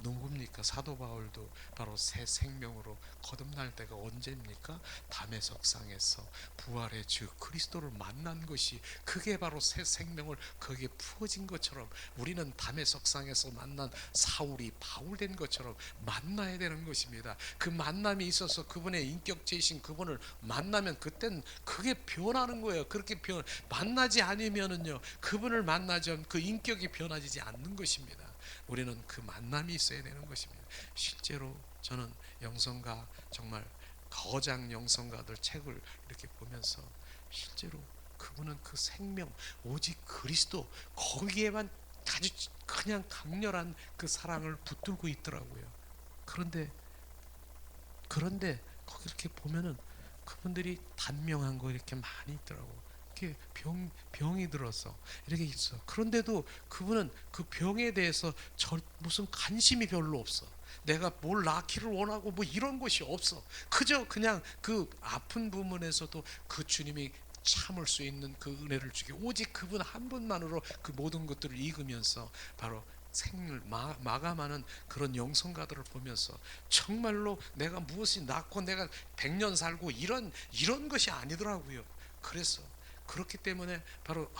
누굽니까? 사도 바울도 바로 새 생명으로 거듭날 때가 언제입니까? 담에석상에서 부활의 주 그리스도를 만난 것이, 그게 바로 새 생명을 거기에 부어진 것처럼 우리는 담에석상에서 만난 사울이 바울 된 것처럼 만나야 되는 것입니다. 그 만남이 있어서 그분의 인격체이신 그분을 만나면 그땐 그게 변하는 거예요. 그렇게 만나지 않으면은요, 그분을 만나지 않으면 그 인격이 변화지지 않는 것입니다. 우리는 그 만남이 있어야 되는 것입니다. 실제로 저는 영성가, 정말 거장 영성가들 책을 이렇게 보면서 실제로 그분은 그 생명, 오직 그리스도, 거기에만 아주 그냥 강렬한 그 사랑을 붙들고 있더라고요. 그런데 거기 이렇게 보면은 그분들이 단명한 거 이렇게 많이 있더라고. 이렇게 병이 들어서 이렇게 있어. 그런데도 그분은 그 병에 대해서 무슨 관심이 별로 없어. 내가 뭘 낳기를 원하고 뭐 이런 것이 없어. 그저 그냥 그 아픈 부분에서도 그 주님이 참을 수 있는 그 은혜를 주기, 오직 그분 한 분만으로 그 모든 것들을 읽으면서 바로 생을 마감하는 그런 영성가들을 보면서 정말로 내가 무엇이 낫고 내가 100년 살고 이런 것이 아니더라고요. 그래서 그렇기 때문에 바로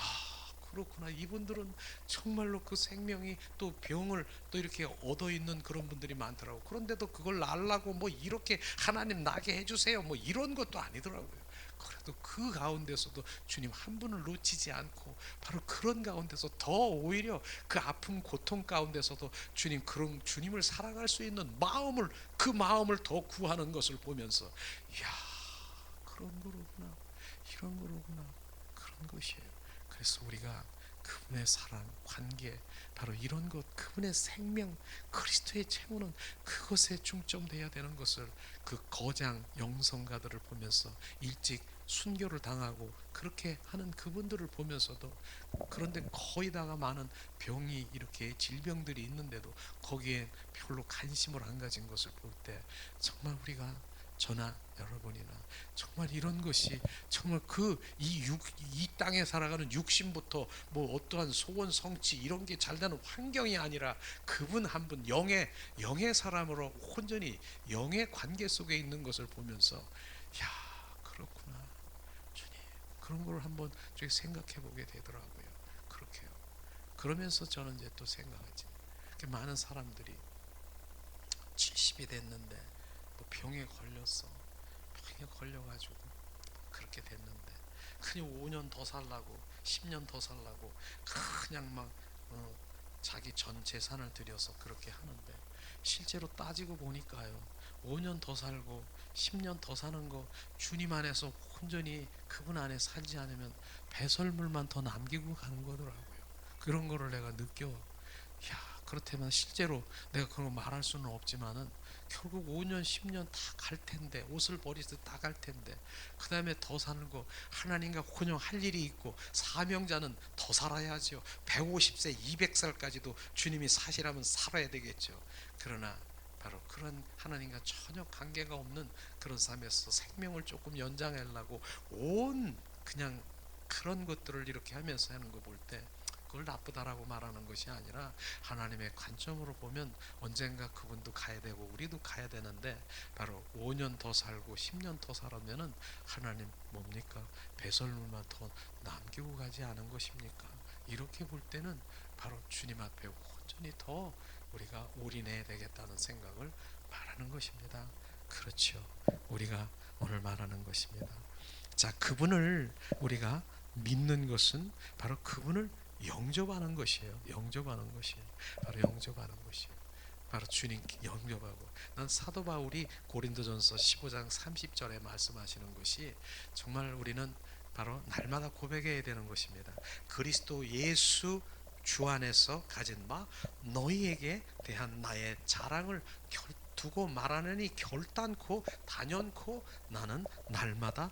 그렇구나, 이분들은 정말로 그 생명이 또 병을 또 이렇게 얻어 있는 그런 분들이 많더라고. 그런데도 그걸 날라고 뭐 이렇게 하나님 나게 해주세요 뭐 이런 것도 아니더라고요. 그래도 그 가운데서도 주님 한 분을 놓치지 않고 바로 그런 가운데서 더 오히려 그 아픔 고통 가운데서도 그런 주님을 사랑할 수 있는 마음을, 그 마음을 더 구하는 것을 보면서 이야, 그런 거로구나, 이런 거로구나, 그런 것이에요. 그래서 우리가 그분의 사랑, 관계, 바로 이런 것, 그분의 생명, 그리스도의 채우는 그것에 중점돼야 되는 것을 그 거장 영성가들을 보면서 일찍 순교를 당하고 그렇게 하는 그분들을 보면서도, 그런데 거의 다가 많은 병이 이렇게 질병들이 있는데도 거기에 별로 관심을 안 가진 것을 볼 때 정말 우리가, 저나 여러분이나 정말 이런 것이 정말 이 땅에 살아가는 육신부터 뭐 어떠한 소원 성취 이런 게 잘 되는 환경이 아니라 그분 한 분 영의 사람으로 온전히 영의 관계 속에 있는 것을 보면서 야, 그렇구나 주님, 그런 걸 한번 저기 생각해 보게 되더라고요. 그렇게요. 그러면서 저는 이제 또 생각하지, 많은 사람들이 70이 됐는데 뭐 병에 걸렸어. 병에 걸려가지고 그렇게 됐는데 그냥 5년 더 살라고 10년 더 살라고 그냥 막 자기 전 재산을 들여서 그렇게 하는데, 실제로 따지고 보니까요, 5년 더 살고 10년 더 사는 거 주님 안에서 온전히 그분 안에 살지 않으면 배설물만 더 남기고 가는 거더라고요. 그런 거를 내가 느껴. 야, 그렇다면 실제로 내가 그런 거 말할 수는 없지만은 결국 5년 10년 다 갈 텐데, 옷을 버리듯 다 갈 텐데, 그 다음에 더 사는 거 하나님과 혼용할 일이 있고 사명자는 더 살아야죠. 150세 200살까지도 주님이 사시라면 살아야 되겠죠. 그러나 바로 그런 하나님과 전혀 관계가 없는 그런 삶에서 생명을 조금 연장하려고 온 그냥 그런 것들을 이렇게 하면서 하는 거 볼 때 그걸 나쁘다라고 말하는 것이 아니라 하나님의 관점으로 보면 언젠가 그분도 가야 되고 우리도 가야 되는데, 바로 5년 더 살고 10년 더 살았면은 하나님 뭡니까? 배설물만 더 남기고 가지 않은 것입니까? 이렇게 볼 때는 바로 주님 앞에 온전히 더 우리가 올인해야 되겠다는 생각을 말하는 것입니다. 그렇죠. 우리가 오늘 말하는 것입니다. 자, 그분을 우리가 믿는 것은 바로 그분을 영접하는 것이에요. 영접하는 것이에요. 바로 영접하는 것이에요. 바로 주님 영접하고. 난 사도 바울이 고린도전서 15장 30절에 말씀하시는 것이 정말 우리는 바로 날마다 고백해야 되는 것입니다. 그리스도 예수 주 안에서 가진 바 너희에게 대한 나의 자랑을 두고 말하느니 결단코 단연코 나는 날마다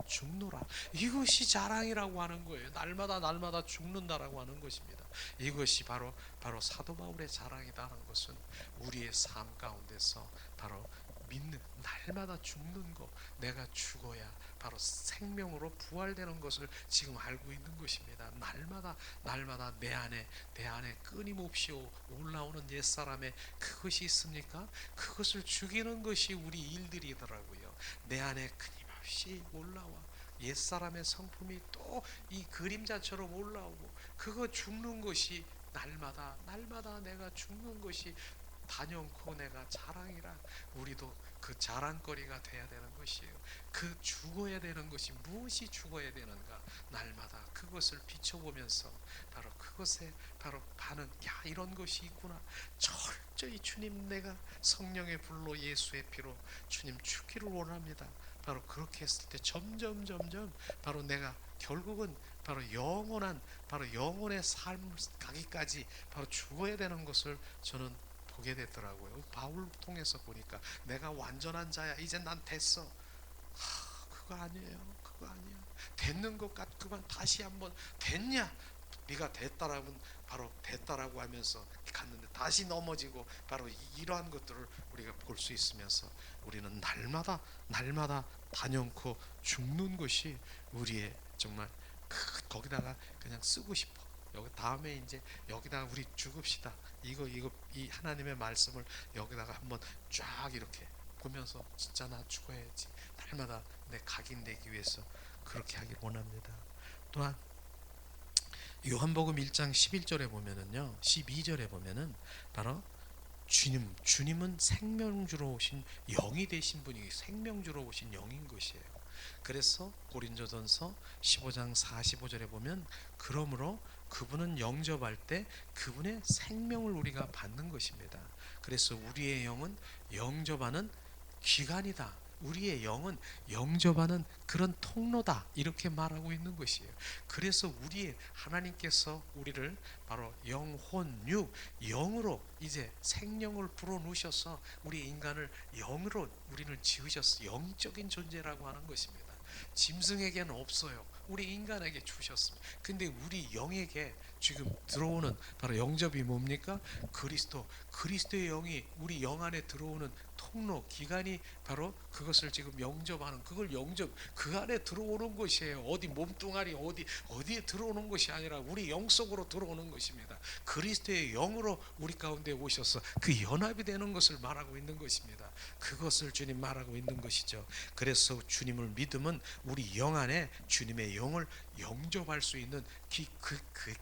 죽노라. 이것이 자랑이라고 하는 거예요. 날마다 죽는다라고 하는 것입니다. 이것이 바로 사도 바울의 자랑이다라는 것은 우리의 삶 가운데서 바로 믿는, 날마다 죽는 것, 내가 죽어야 바로 생명으로 부활되는 것을 지금 알고 있는 것입니다. 날마다 내 안에 끊임없이 올라오는 옛사람의 그것이 있습니까? 그것을 죽이는 것이 우리 일들이더라고요. 내 안에 끊임없이 올라와 옛사람의 성품이 또 이 그림자처럼 올라오고, 그거 죽는 것이 날마다 내가 죽는 것이 단연코 내가 자랑이라. 우리도 그 자랑거리가 돼야 되는 것이에요. 그 죽어야 되는 것이 무엇이 죽어야 되는가, 날마다 그것을 비춰보면서 바로 그것에 바로 반응, 야 이런 것이 있구나. 철저히 주님, 내가 성령의 불로 예수의 피로 주님 죽기를 원합니다. 바로 그렇게 했을 때 점점 바로 내가 결국은 바로 영혼의 삶 가기까지 바로 죽어야 되는 것을 저는 보게 되더라고요. 바울 통해서 보니까 내가 완전한 자야, 이제 난 됐어. 그거 아니에요. 됐는 것 같구만. 다시 한번 됐냐? 네가 됐다라고 바로 됐다라고 하면서 갔는데 다시 넘어지고, 바로 이러한 것들을 우리가 볼 수 있으면서 우리는 날마다 단연코 죽는 것이 우리의 정말 거기다가 그냥 쓰고 싶어. 여기 다음에 이제 여기다가 우리 죽읍시다. 이거 이 하나님의 말씀을 여기다가 한번 쫙 이렇게 보면서 진짜 나 죽어야지. 날마다 내 각인되기 위해서 그렇게 하길 원합니다. 또한 요한복음 1장 11절에 보면은요, 12절에 보면은 바로 주님은 생명주로 오신 영이 되신 분이 생명주로 오신 영인 것이에요. 그래서 고린도전서 15장 45절에 보면 그러므로 그분은 영접할 때 그분의 생명을 우리가 받는 것입니다. 그래서 우리의 영은 영접하는 기관이다. 우리의 영은 영접하는 그런 통로다. 이렇게 말하고 있는 것이에요. 그래서 하나님께서 우리를 바로 영으로 이제 생명을 불어넣으셔서 우리 인간을 영으로 우리를 지으셨어. 영적인 존재라고 하는 것입니다. 짐승에게는 없어요. 우리 인간에게 주셨습니다. 근데 우리 영에게 지금 들어오는 바로 영접이 뭡니까? 그리스도의 영이 우리 영 안에 들어오는 통로, 기간이 바로 그것을 지금 영접하는, 그 안에 들어오는 것이에요. 어디 몸뚱아리 어디에 들어오는 것이 아니라 우리 영 속으로 들어오는 것입니다. 그리스도의 영으로 우리 가운데 오셔서 그 연합이 되는 것을 말하고 있는 것입니다. 그것을 주님 말하고 있는 것이죠. 그래서 주님을 믿으면 우리 영 안에 주님의 영을 영접할 수 있는 그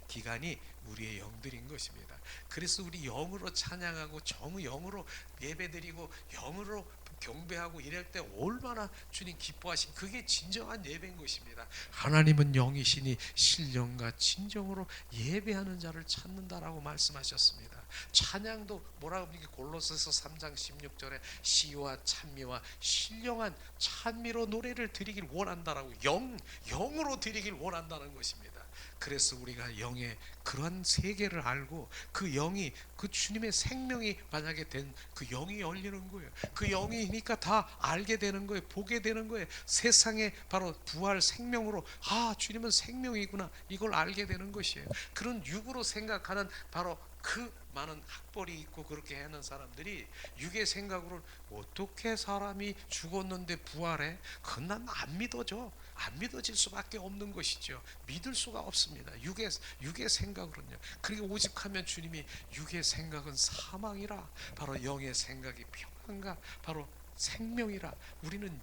기간이 우리의 영들인 것입니다. 그래서 우리 영으로 찬양하고 영으로 예배드리고 영으로 경배하고 이럴 때 얼마나 주님 기뻐하신, 그게 진정한 예배인 것입니다. 하나님은 영이시니 신령과 진정으로 예배하는 자를 찾는다라고 말씀하셨습니다. 찬양도 뭐라고 합니까? 골로새서 3장 16절에 시와 찬미와 신령한 찬미로 노래를 드리길 원한다라고, 영으로 드리길 원한다는 것입니다. 그래서 우리가 영의 그러한 세계를 알고 그 영이 그 주님의 생명이 만약에 된 그 영이 열리는 거예요. 그 영이니까 다 알게 되는 거예요. 보게 되는 거예요. 세상에 바로 부활 생명으로 주님은 생명이구나 이걸 알게 되는 것이에요. 그런 육으로 생각하는 바로 그 많은 학벌이 있고 그렇게 하는 사람들이 육의 생각으로 어떻게 사람이 죽었는데 부활해? 그건 난 안 믿어져. 안 믿어질 수밖에 없는 것이죠. 믿을 수가 없습니다. 육의 생각으로는요. 그리고 오직하면 주님이 육의 생각은 사망이라 바로 영의 생각이 평안과 바로 생명이라 우리는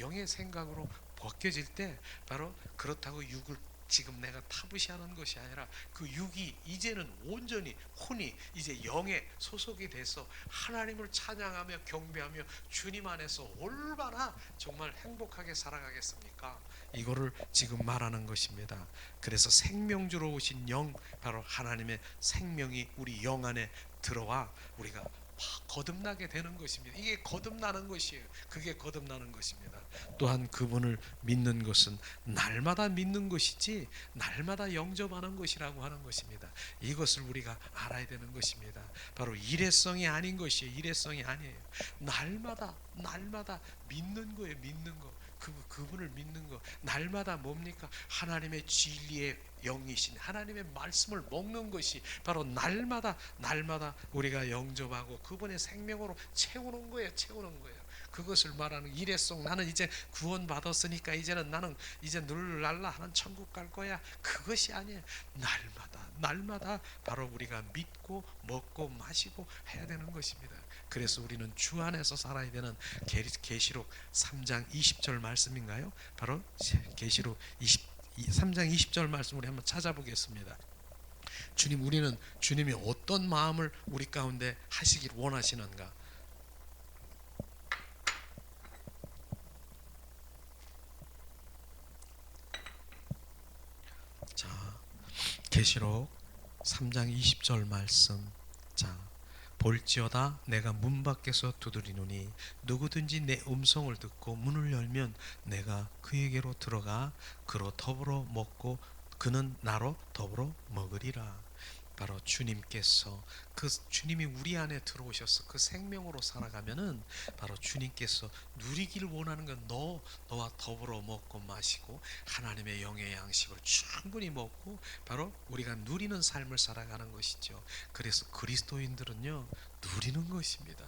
영의 생각으로 벗겨질 때 바로 그렇다고 육을 지금 내가 타부시하는 것이 아니라 그 육이 이제는 온전히 혼이 이제 영에 소속이 돼서 하나님을 찬양하며 경배하며 주님 안에서 얼마나 정말 행복하게 살아가겠습니까? 이거를 지금 말하는 것입니다. 그래서 생명주로 오신 영 바로 하나님의 생명이 우리 영 안에 들어와 우리가 거듭나게 되는 것입니다. 이게 거듭나는 것이에요. 그게 거듭나는 것입니다. 또한 그분을 믿는 것은 날마다 믿는 것이지 날마다 영접하는 것이라고 하는 것입니다. 이것을 우리가 알아야 되는 것입니다. 바로 일회성이 아닌 것이에요. 일회성이 아니에요. 날마다 믿는 거예요. 믿는 거. 그분을 믿는 거. 날마다 뭡니까? 하나님의 진리의 영이신 하나님의 말씀을 먹는 것이 바로 날마다 우리가 영접하고 그분의 생명으로 채우는 거예요. 채우는 거예요. 그것을 말하는 일회성. 나는 이제 구원 받았으니까 이제는 나는 이제 늘랄라 하는 천국 갈 거야. 그것이 아니에요. 날마다 바로 우리가 믿고 먹고 마시고 해야 되는 것입니다. 그래서 우리는 주 안에서 살아야 되는 계시록 3장 20절 말씀인가요? 바로 계시록 3장 20절 말씀 우리 한번 찾아보겠습니다. 우리는 주님이 어떤 마음을 우리 가운데 하시길 원하시는가? 자, 계시록 3장 20절 말씀. 자, 볼지어다 내가 문 밖에서 두드리노니 누구든지 내 음성을 듣고 문을 열면 내가 그에게로 들어가 그로 더불어 먹고 그는 나로 더불어 먹으리라. 바로 주님께서 그 주님이 우리 안에 들어오셔서 그 생명으로 살아가면은 바로 주님께서 누리기를 원하는 건 너와 더불어 먹고 마시고 하나님의 영의 양식을 충분히 먹고 바로 우리가 누리는 삶을 살아가는 것이죠. 그래서 그리스도인들은요 누리는 것입니다.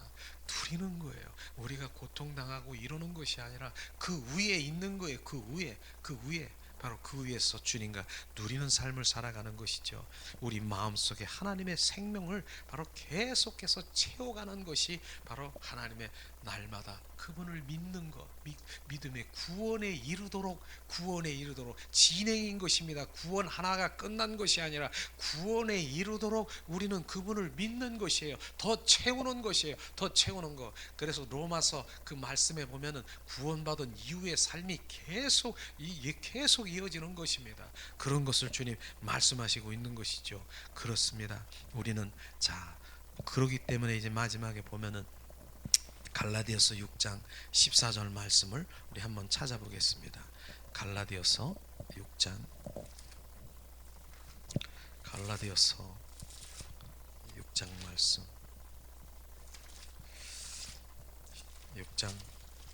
누리는 거예요. 우리가 고통당하고 이러는 것이 아니라 그 위에 있는 거예요. 그 위에 바로 그 위에서 주님과 누리는 삶을 살아가는 것이죠. 우리 마음속에 하나님의 생명을 바로 계속해서 채워가는 것이 바로 하나님의 날마다 그분을 믿는 것, 믿음의 구원에 이르도록 진행인 것입니다. 구원 하나가 끝난 것이 아니라 구원에 이르도록 우리는 그분을 믿는 것이에요. 더 채우는 것이에요. 더 채우는 것. 그래서 로마서 그 말씀에 보면은 구원받은 이후의 삶이 계속 이어지는 것입니다. 그런 것을 주님 말씀하시고 있는 것이죠. 그렇습니다. 우리는 그러기 때문에 이제 마지막에 보면은 갈라디아서 6장 14절 말씀을 우리 한번 찾아보겠습니다. 갈라디아서 6장 6장 말씀 6장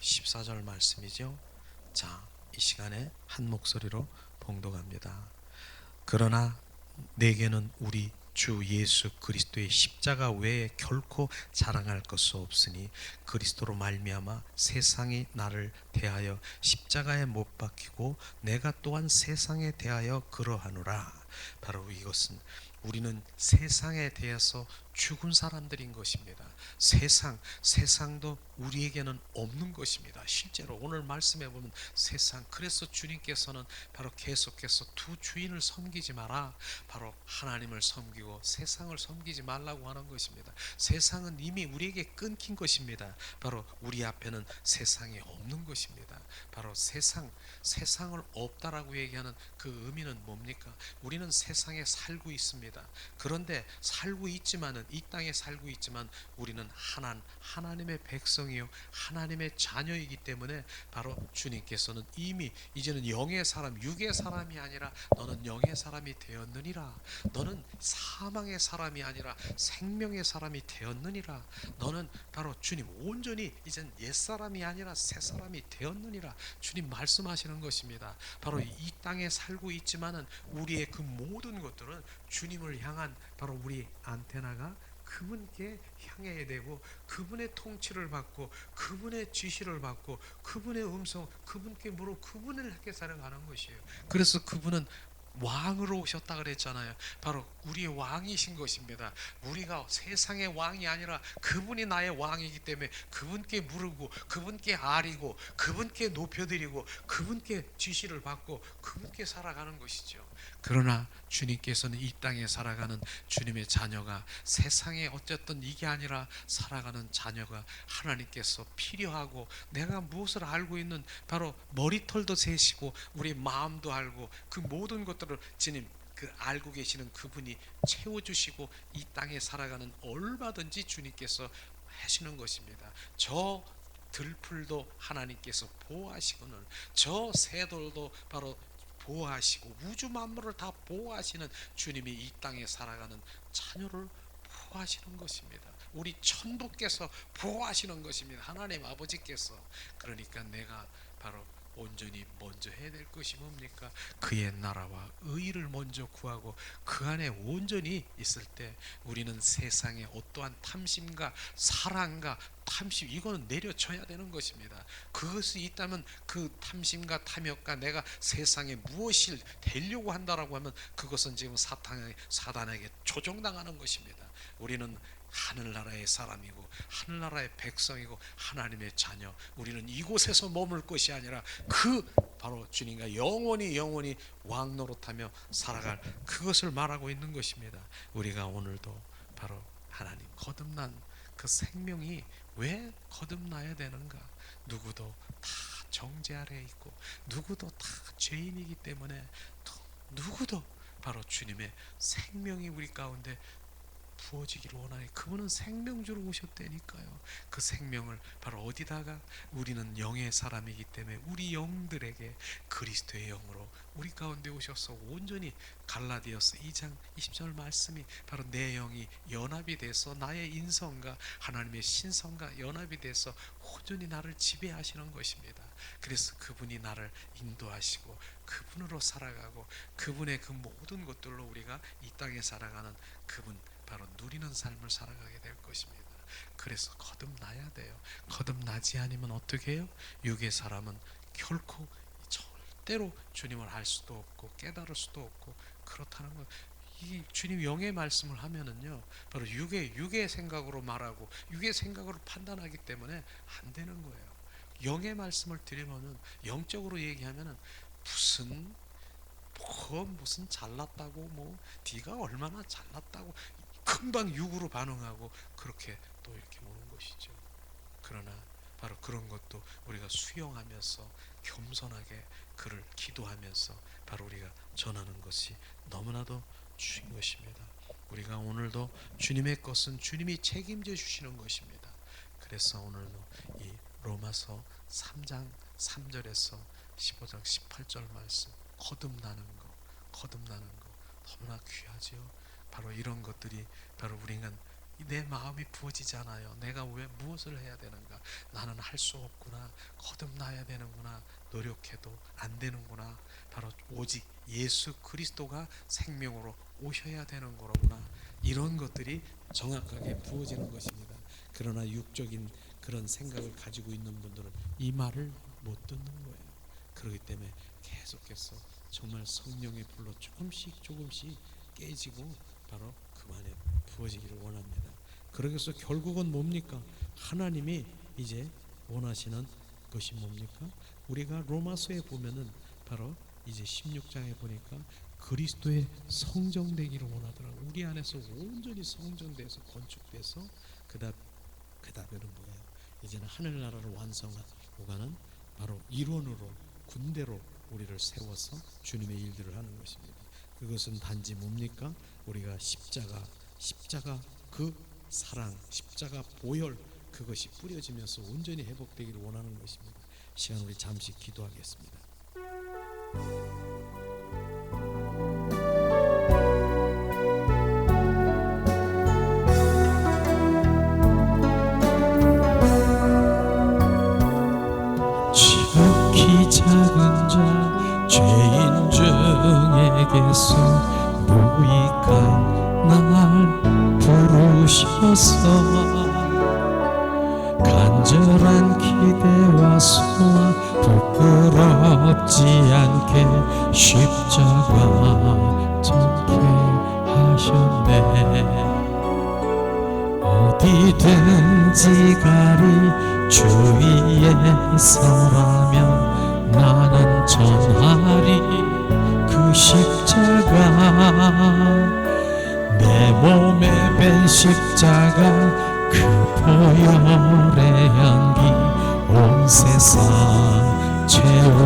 14절 말씀이죠. 자, 이 시간에 한 목소리로 봉독합니다. 그러나 내게는 우리 주 예수 그리스도의 십자가 외에 결코 자랑할 것이 없으니 그리스도로 말미암아 세상이 나를 대하여 십자가에 못 박히고 내가 또한 세상에 대하여 그러하노라. 바로 이것은 우리는 세상에 대해서 죽은 사람들인 것입니다. 세상도 우리에게는 없는 것입니다. 실제로 오늘 말씀해 보면 세상, 그래서 주님께서는 바로 계속해서 두 주인을 섬기지 마라. 바로 하나님을 섬기고 세상을 섬기지 말라고 하는 것입니다. 세상은 이미 우리에게 끊긴 것입니다. 바로 우리 앞에는 세상이 없는 것입니다. 바로 세상을 없다라고 얘기하는 그 의미는 뭡니까? 우리는 우리는 세상에 살고 있습니다. 그런데 살고 있지만은, 이 땅에 살고 있지만 우리는 하나님의 백성이요 하나님의 자녀이기 때문에 바로 주님께서는 이미 이제는 영의 사람, 육의 사람이 아니라 너는 영의 사람이 되었느니라. 너는 사망의 사람이 아니라 생명의 사람이 되었느니라. 너는 바로 주님 온전히 이젠 옛사람이 아니라 새사람이 되었느니라. 주님 말씀하시는 것입니다. 바로 이 땅에 살고 있지만은 우리의 그 모든 것들은 주님을 향한 바로 우리 안테나가 그분께 향해야 되고, 그분의 통치를 받고, 그분의 지시를 받고, 그분의 음성, 그분께 물어 그분을 향해 살아가는 것이에요. 그래서 그분은 왕으로 오셨다 그랬잖아요. 바로 우리의 왕이신 것입니다. 우리가 세상의 왕이 아니라 그분이 나의 왕이기 때문에 그분께 물으고, 그분께 아리고, 그분께 높여드리고, 그분께 지시를 받고, 그분께 살아가는 것이죠. 그러나 주님께서는 이 땅에 살아가는 주님의 자녀가, 세상에 어쨌든 이게 아니라 살아가는 자녀가 하나님께서 필요하고, 내가 무엇을 알고 있는 바로 머리털도 세시고 우리 마음도 알고 그 모든 것들을 주님 그 알고 계시는 그분이 채워주시고 이 땅에 살아가는 얼마든지 주님께서 하시는 것입니다. 저 들풀도 하나님께서 보호하시거늘, 저 새돌도 바로 보호하시고 우주 만물을 다 보호하시는 주님이 이 땅에 살아가는 자녀를 보호하시는 것입니다. 우리 천부께서 보호하시는 것입니다. 하나님 아버지께서. 그러니까 내가 바로 온전히 먼저 해야 될 것이 뭡니까? 그의 나라와 의를 먼저 구하고 그 안에 온전히 있을 때 우리는 세상의 어떠한 탐심과 사랑과 탐심, 이거는 내려쳐야 되는 것입니다. 그것이 있다면 그 탐심과 탐욕과 내가 세상에 무엇을 되려고 한다라고 하면 그것은 지금 사단에게 조종당하는 것입니다. 우리는 하늘나라의 사람이고 하늘나라의 백성이고 하나님의 자녀, 우리는 이곳에서 머물 것이 아니라 그 바로 주님과 영원히 왕 노릇하며 살아갈 그것을 말하고 있는 것입니다. 우리가 오늘도 바로 하나님 거듭난 그 생명이 왜 거듭나야 되는가? 누구도 다 정죄 아래에 있고 누구도 다 죄인이기 때문에 누구도 바로 주님의 생명이 우리 가운데 부어지기를 원하니, 그분은 생명주로 오셨다니까요. 그 생명을 바로 어디다가, 우리는 영의 사람이기 때문에 우리 영들에게 그리스도의 영으로 우리 가운데 오셔서 온전히 갈라디아서 2장 20절 말씀이 바로 내 영이 연합이 돼서 나의 인성과 하나님의 신성과 연합이 돼서 온전히 나를 지배하시는 것입니다. 그래서 그분이 나를 인도하시고 그분으로 살아가고 그분의 그 모든 것들로 우리가 이 땅에 살아가는 그분 바로 누리는 삶을 살아가게 될 것입니다. 그래서 거듭나야 돼요. 거듭나지 않으면 어떻게 해요? 육의 사람은 결코 절대로 주님을 알 수도 없고 깨달을 수도 없고 그렇다는 거. 이 주님 영의 말씀을 하면은요, 바로 육의 생각으로 말하고 육의 생각으로 판단하기 때문에 안 되는 거예요. 영의 말씀을 드리면은, 영적으로 얘기하면은 무슨 잘났다고, 네가 얼마나 잘났다고 금방 육으로 반응하고 그렇게 또 이렇게 오는 것이죠. 그러나 바로 그런 것도 우리가 수용하면서 겸손하게 그를 기도하면서 바로 우리가 전하는 것이 너무나도 중요한 것입니다. 우리가 오늘도 주님의 것은 주님이 책임져 주시는 것입니다. 그래서 오늘도 이 로마서 3장 3절에서 15장 18절 말씀, 거듭나는 거 너무나 귀하지요. 바로 이런 것들이 바로 우리는 내 마음이 부어지잖아요. 내가 왜 무엇을 해야 되는가? 나는 할 수 없구나. 거듭나야 되는구나. 노력해도 안 되는구나. 바로 오직 예수 그리스도가 생명으로 오셔야 되는 거로구나. 이런 것들이 정확하게 부어지는 것입니다. 그러나 육적인 그런 생각을 가지고 있는 분들은 이 말을 못 듣는 거예요. 그렇기 때문에 계속해서 정말 성령의 불로 조금씩 깨지고 바로 그 안에 부어지기를 원합니다. 그러기서 결국은 뭡니까? 하나님이 이제 원하시는 것이 뭡니까? 우리가 로마서에 보면은 바로 이제 16장에 보니까 그리스도의 성정되기를 원하더라고. 우리 안에서 온전히 성전돼서 건축돼서 그다음에는 뭐예요? 이제는 하늘나라를 완성하는 바로 일원으로, 군대로 우리를 세워서 주님의 일들을 하는 것입니다. 그것은 단지 뭡니까? 우리가 십자가 그 사랑, 십자가 보혈, 그것이 뿌려지면서 온전히 회복되기를 원하는 것입니다. 시간 우리 잠시 기도하겠습니다. 지극히 작은 자 죄인 중에게서 무익한 날 부르셔서 간절한 기대와 소원 부끄럽지 않게 십자가 전케 하셨네. 어디든지 가리 주위에 서라면 나는 전하리 그 십자가. 내 몸에 밴 십자가 그 보혈의 향기 온 세상 채울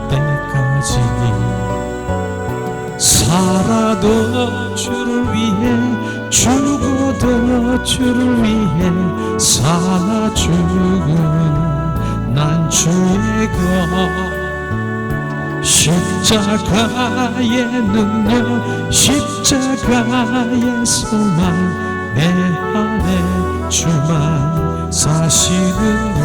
때까지 살아도 주를 위해 죽어도 주를 위해 살아 죽은 난 주의 것. 십자가의 능력 십자가의 소망 내 안에 주만 사시는 것.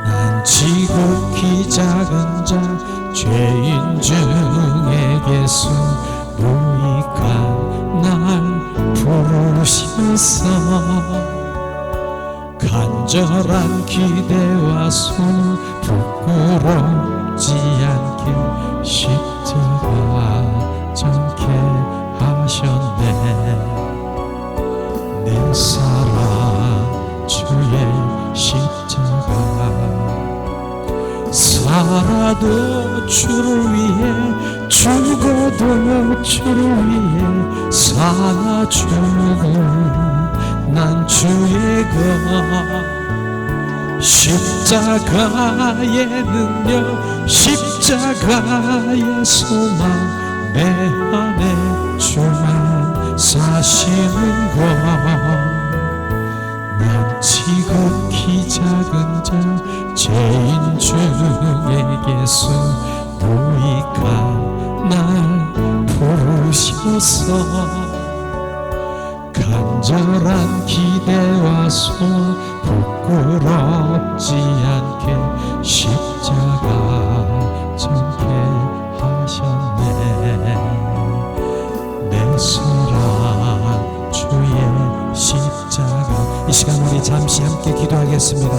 난 지극히 작은 자 죄인 중에게서 무익한 날 부르셔서 간절한 기대와 소원 부끄럽지 않게 십자가 전케 하셨네. 내 사랑 주의 십자가. 살아도 주를 위해 죽어도 주를 위해 살아 죽은 난 주의 것. 십자가의 능력 십자가의 소망 내 안에 주만 사시는 것. 난 지극히 작은 자 죄인 중에게서 무익한 날 부르셔서 간절한 기대와 소원 부끄럽지 않게 십자가 전케 하셨네. 내 사랑 주의 십자가. 이 시간 우리 잠시 함께 기도하겠습니다.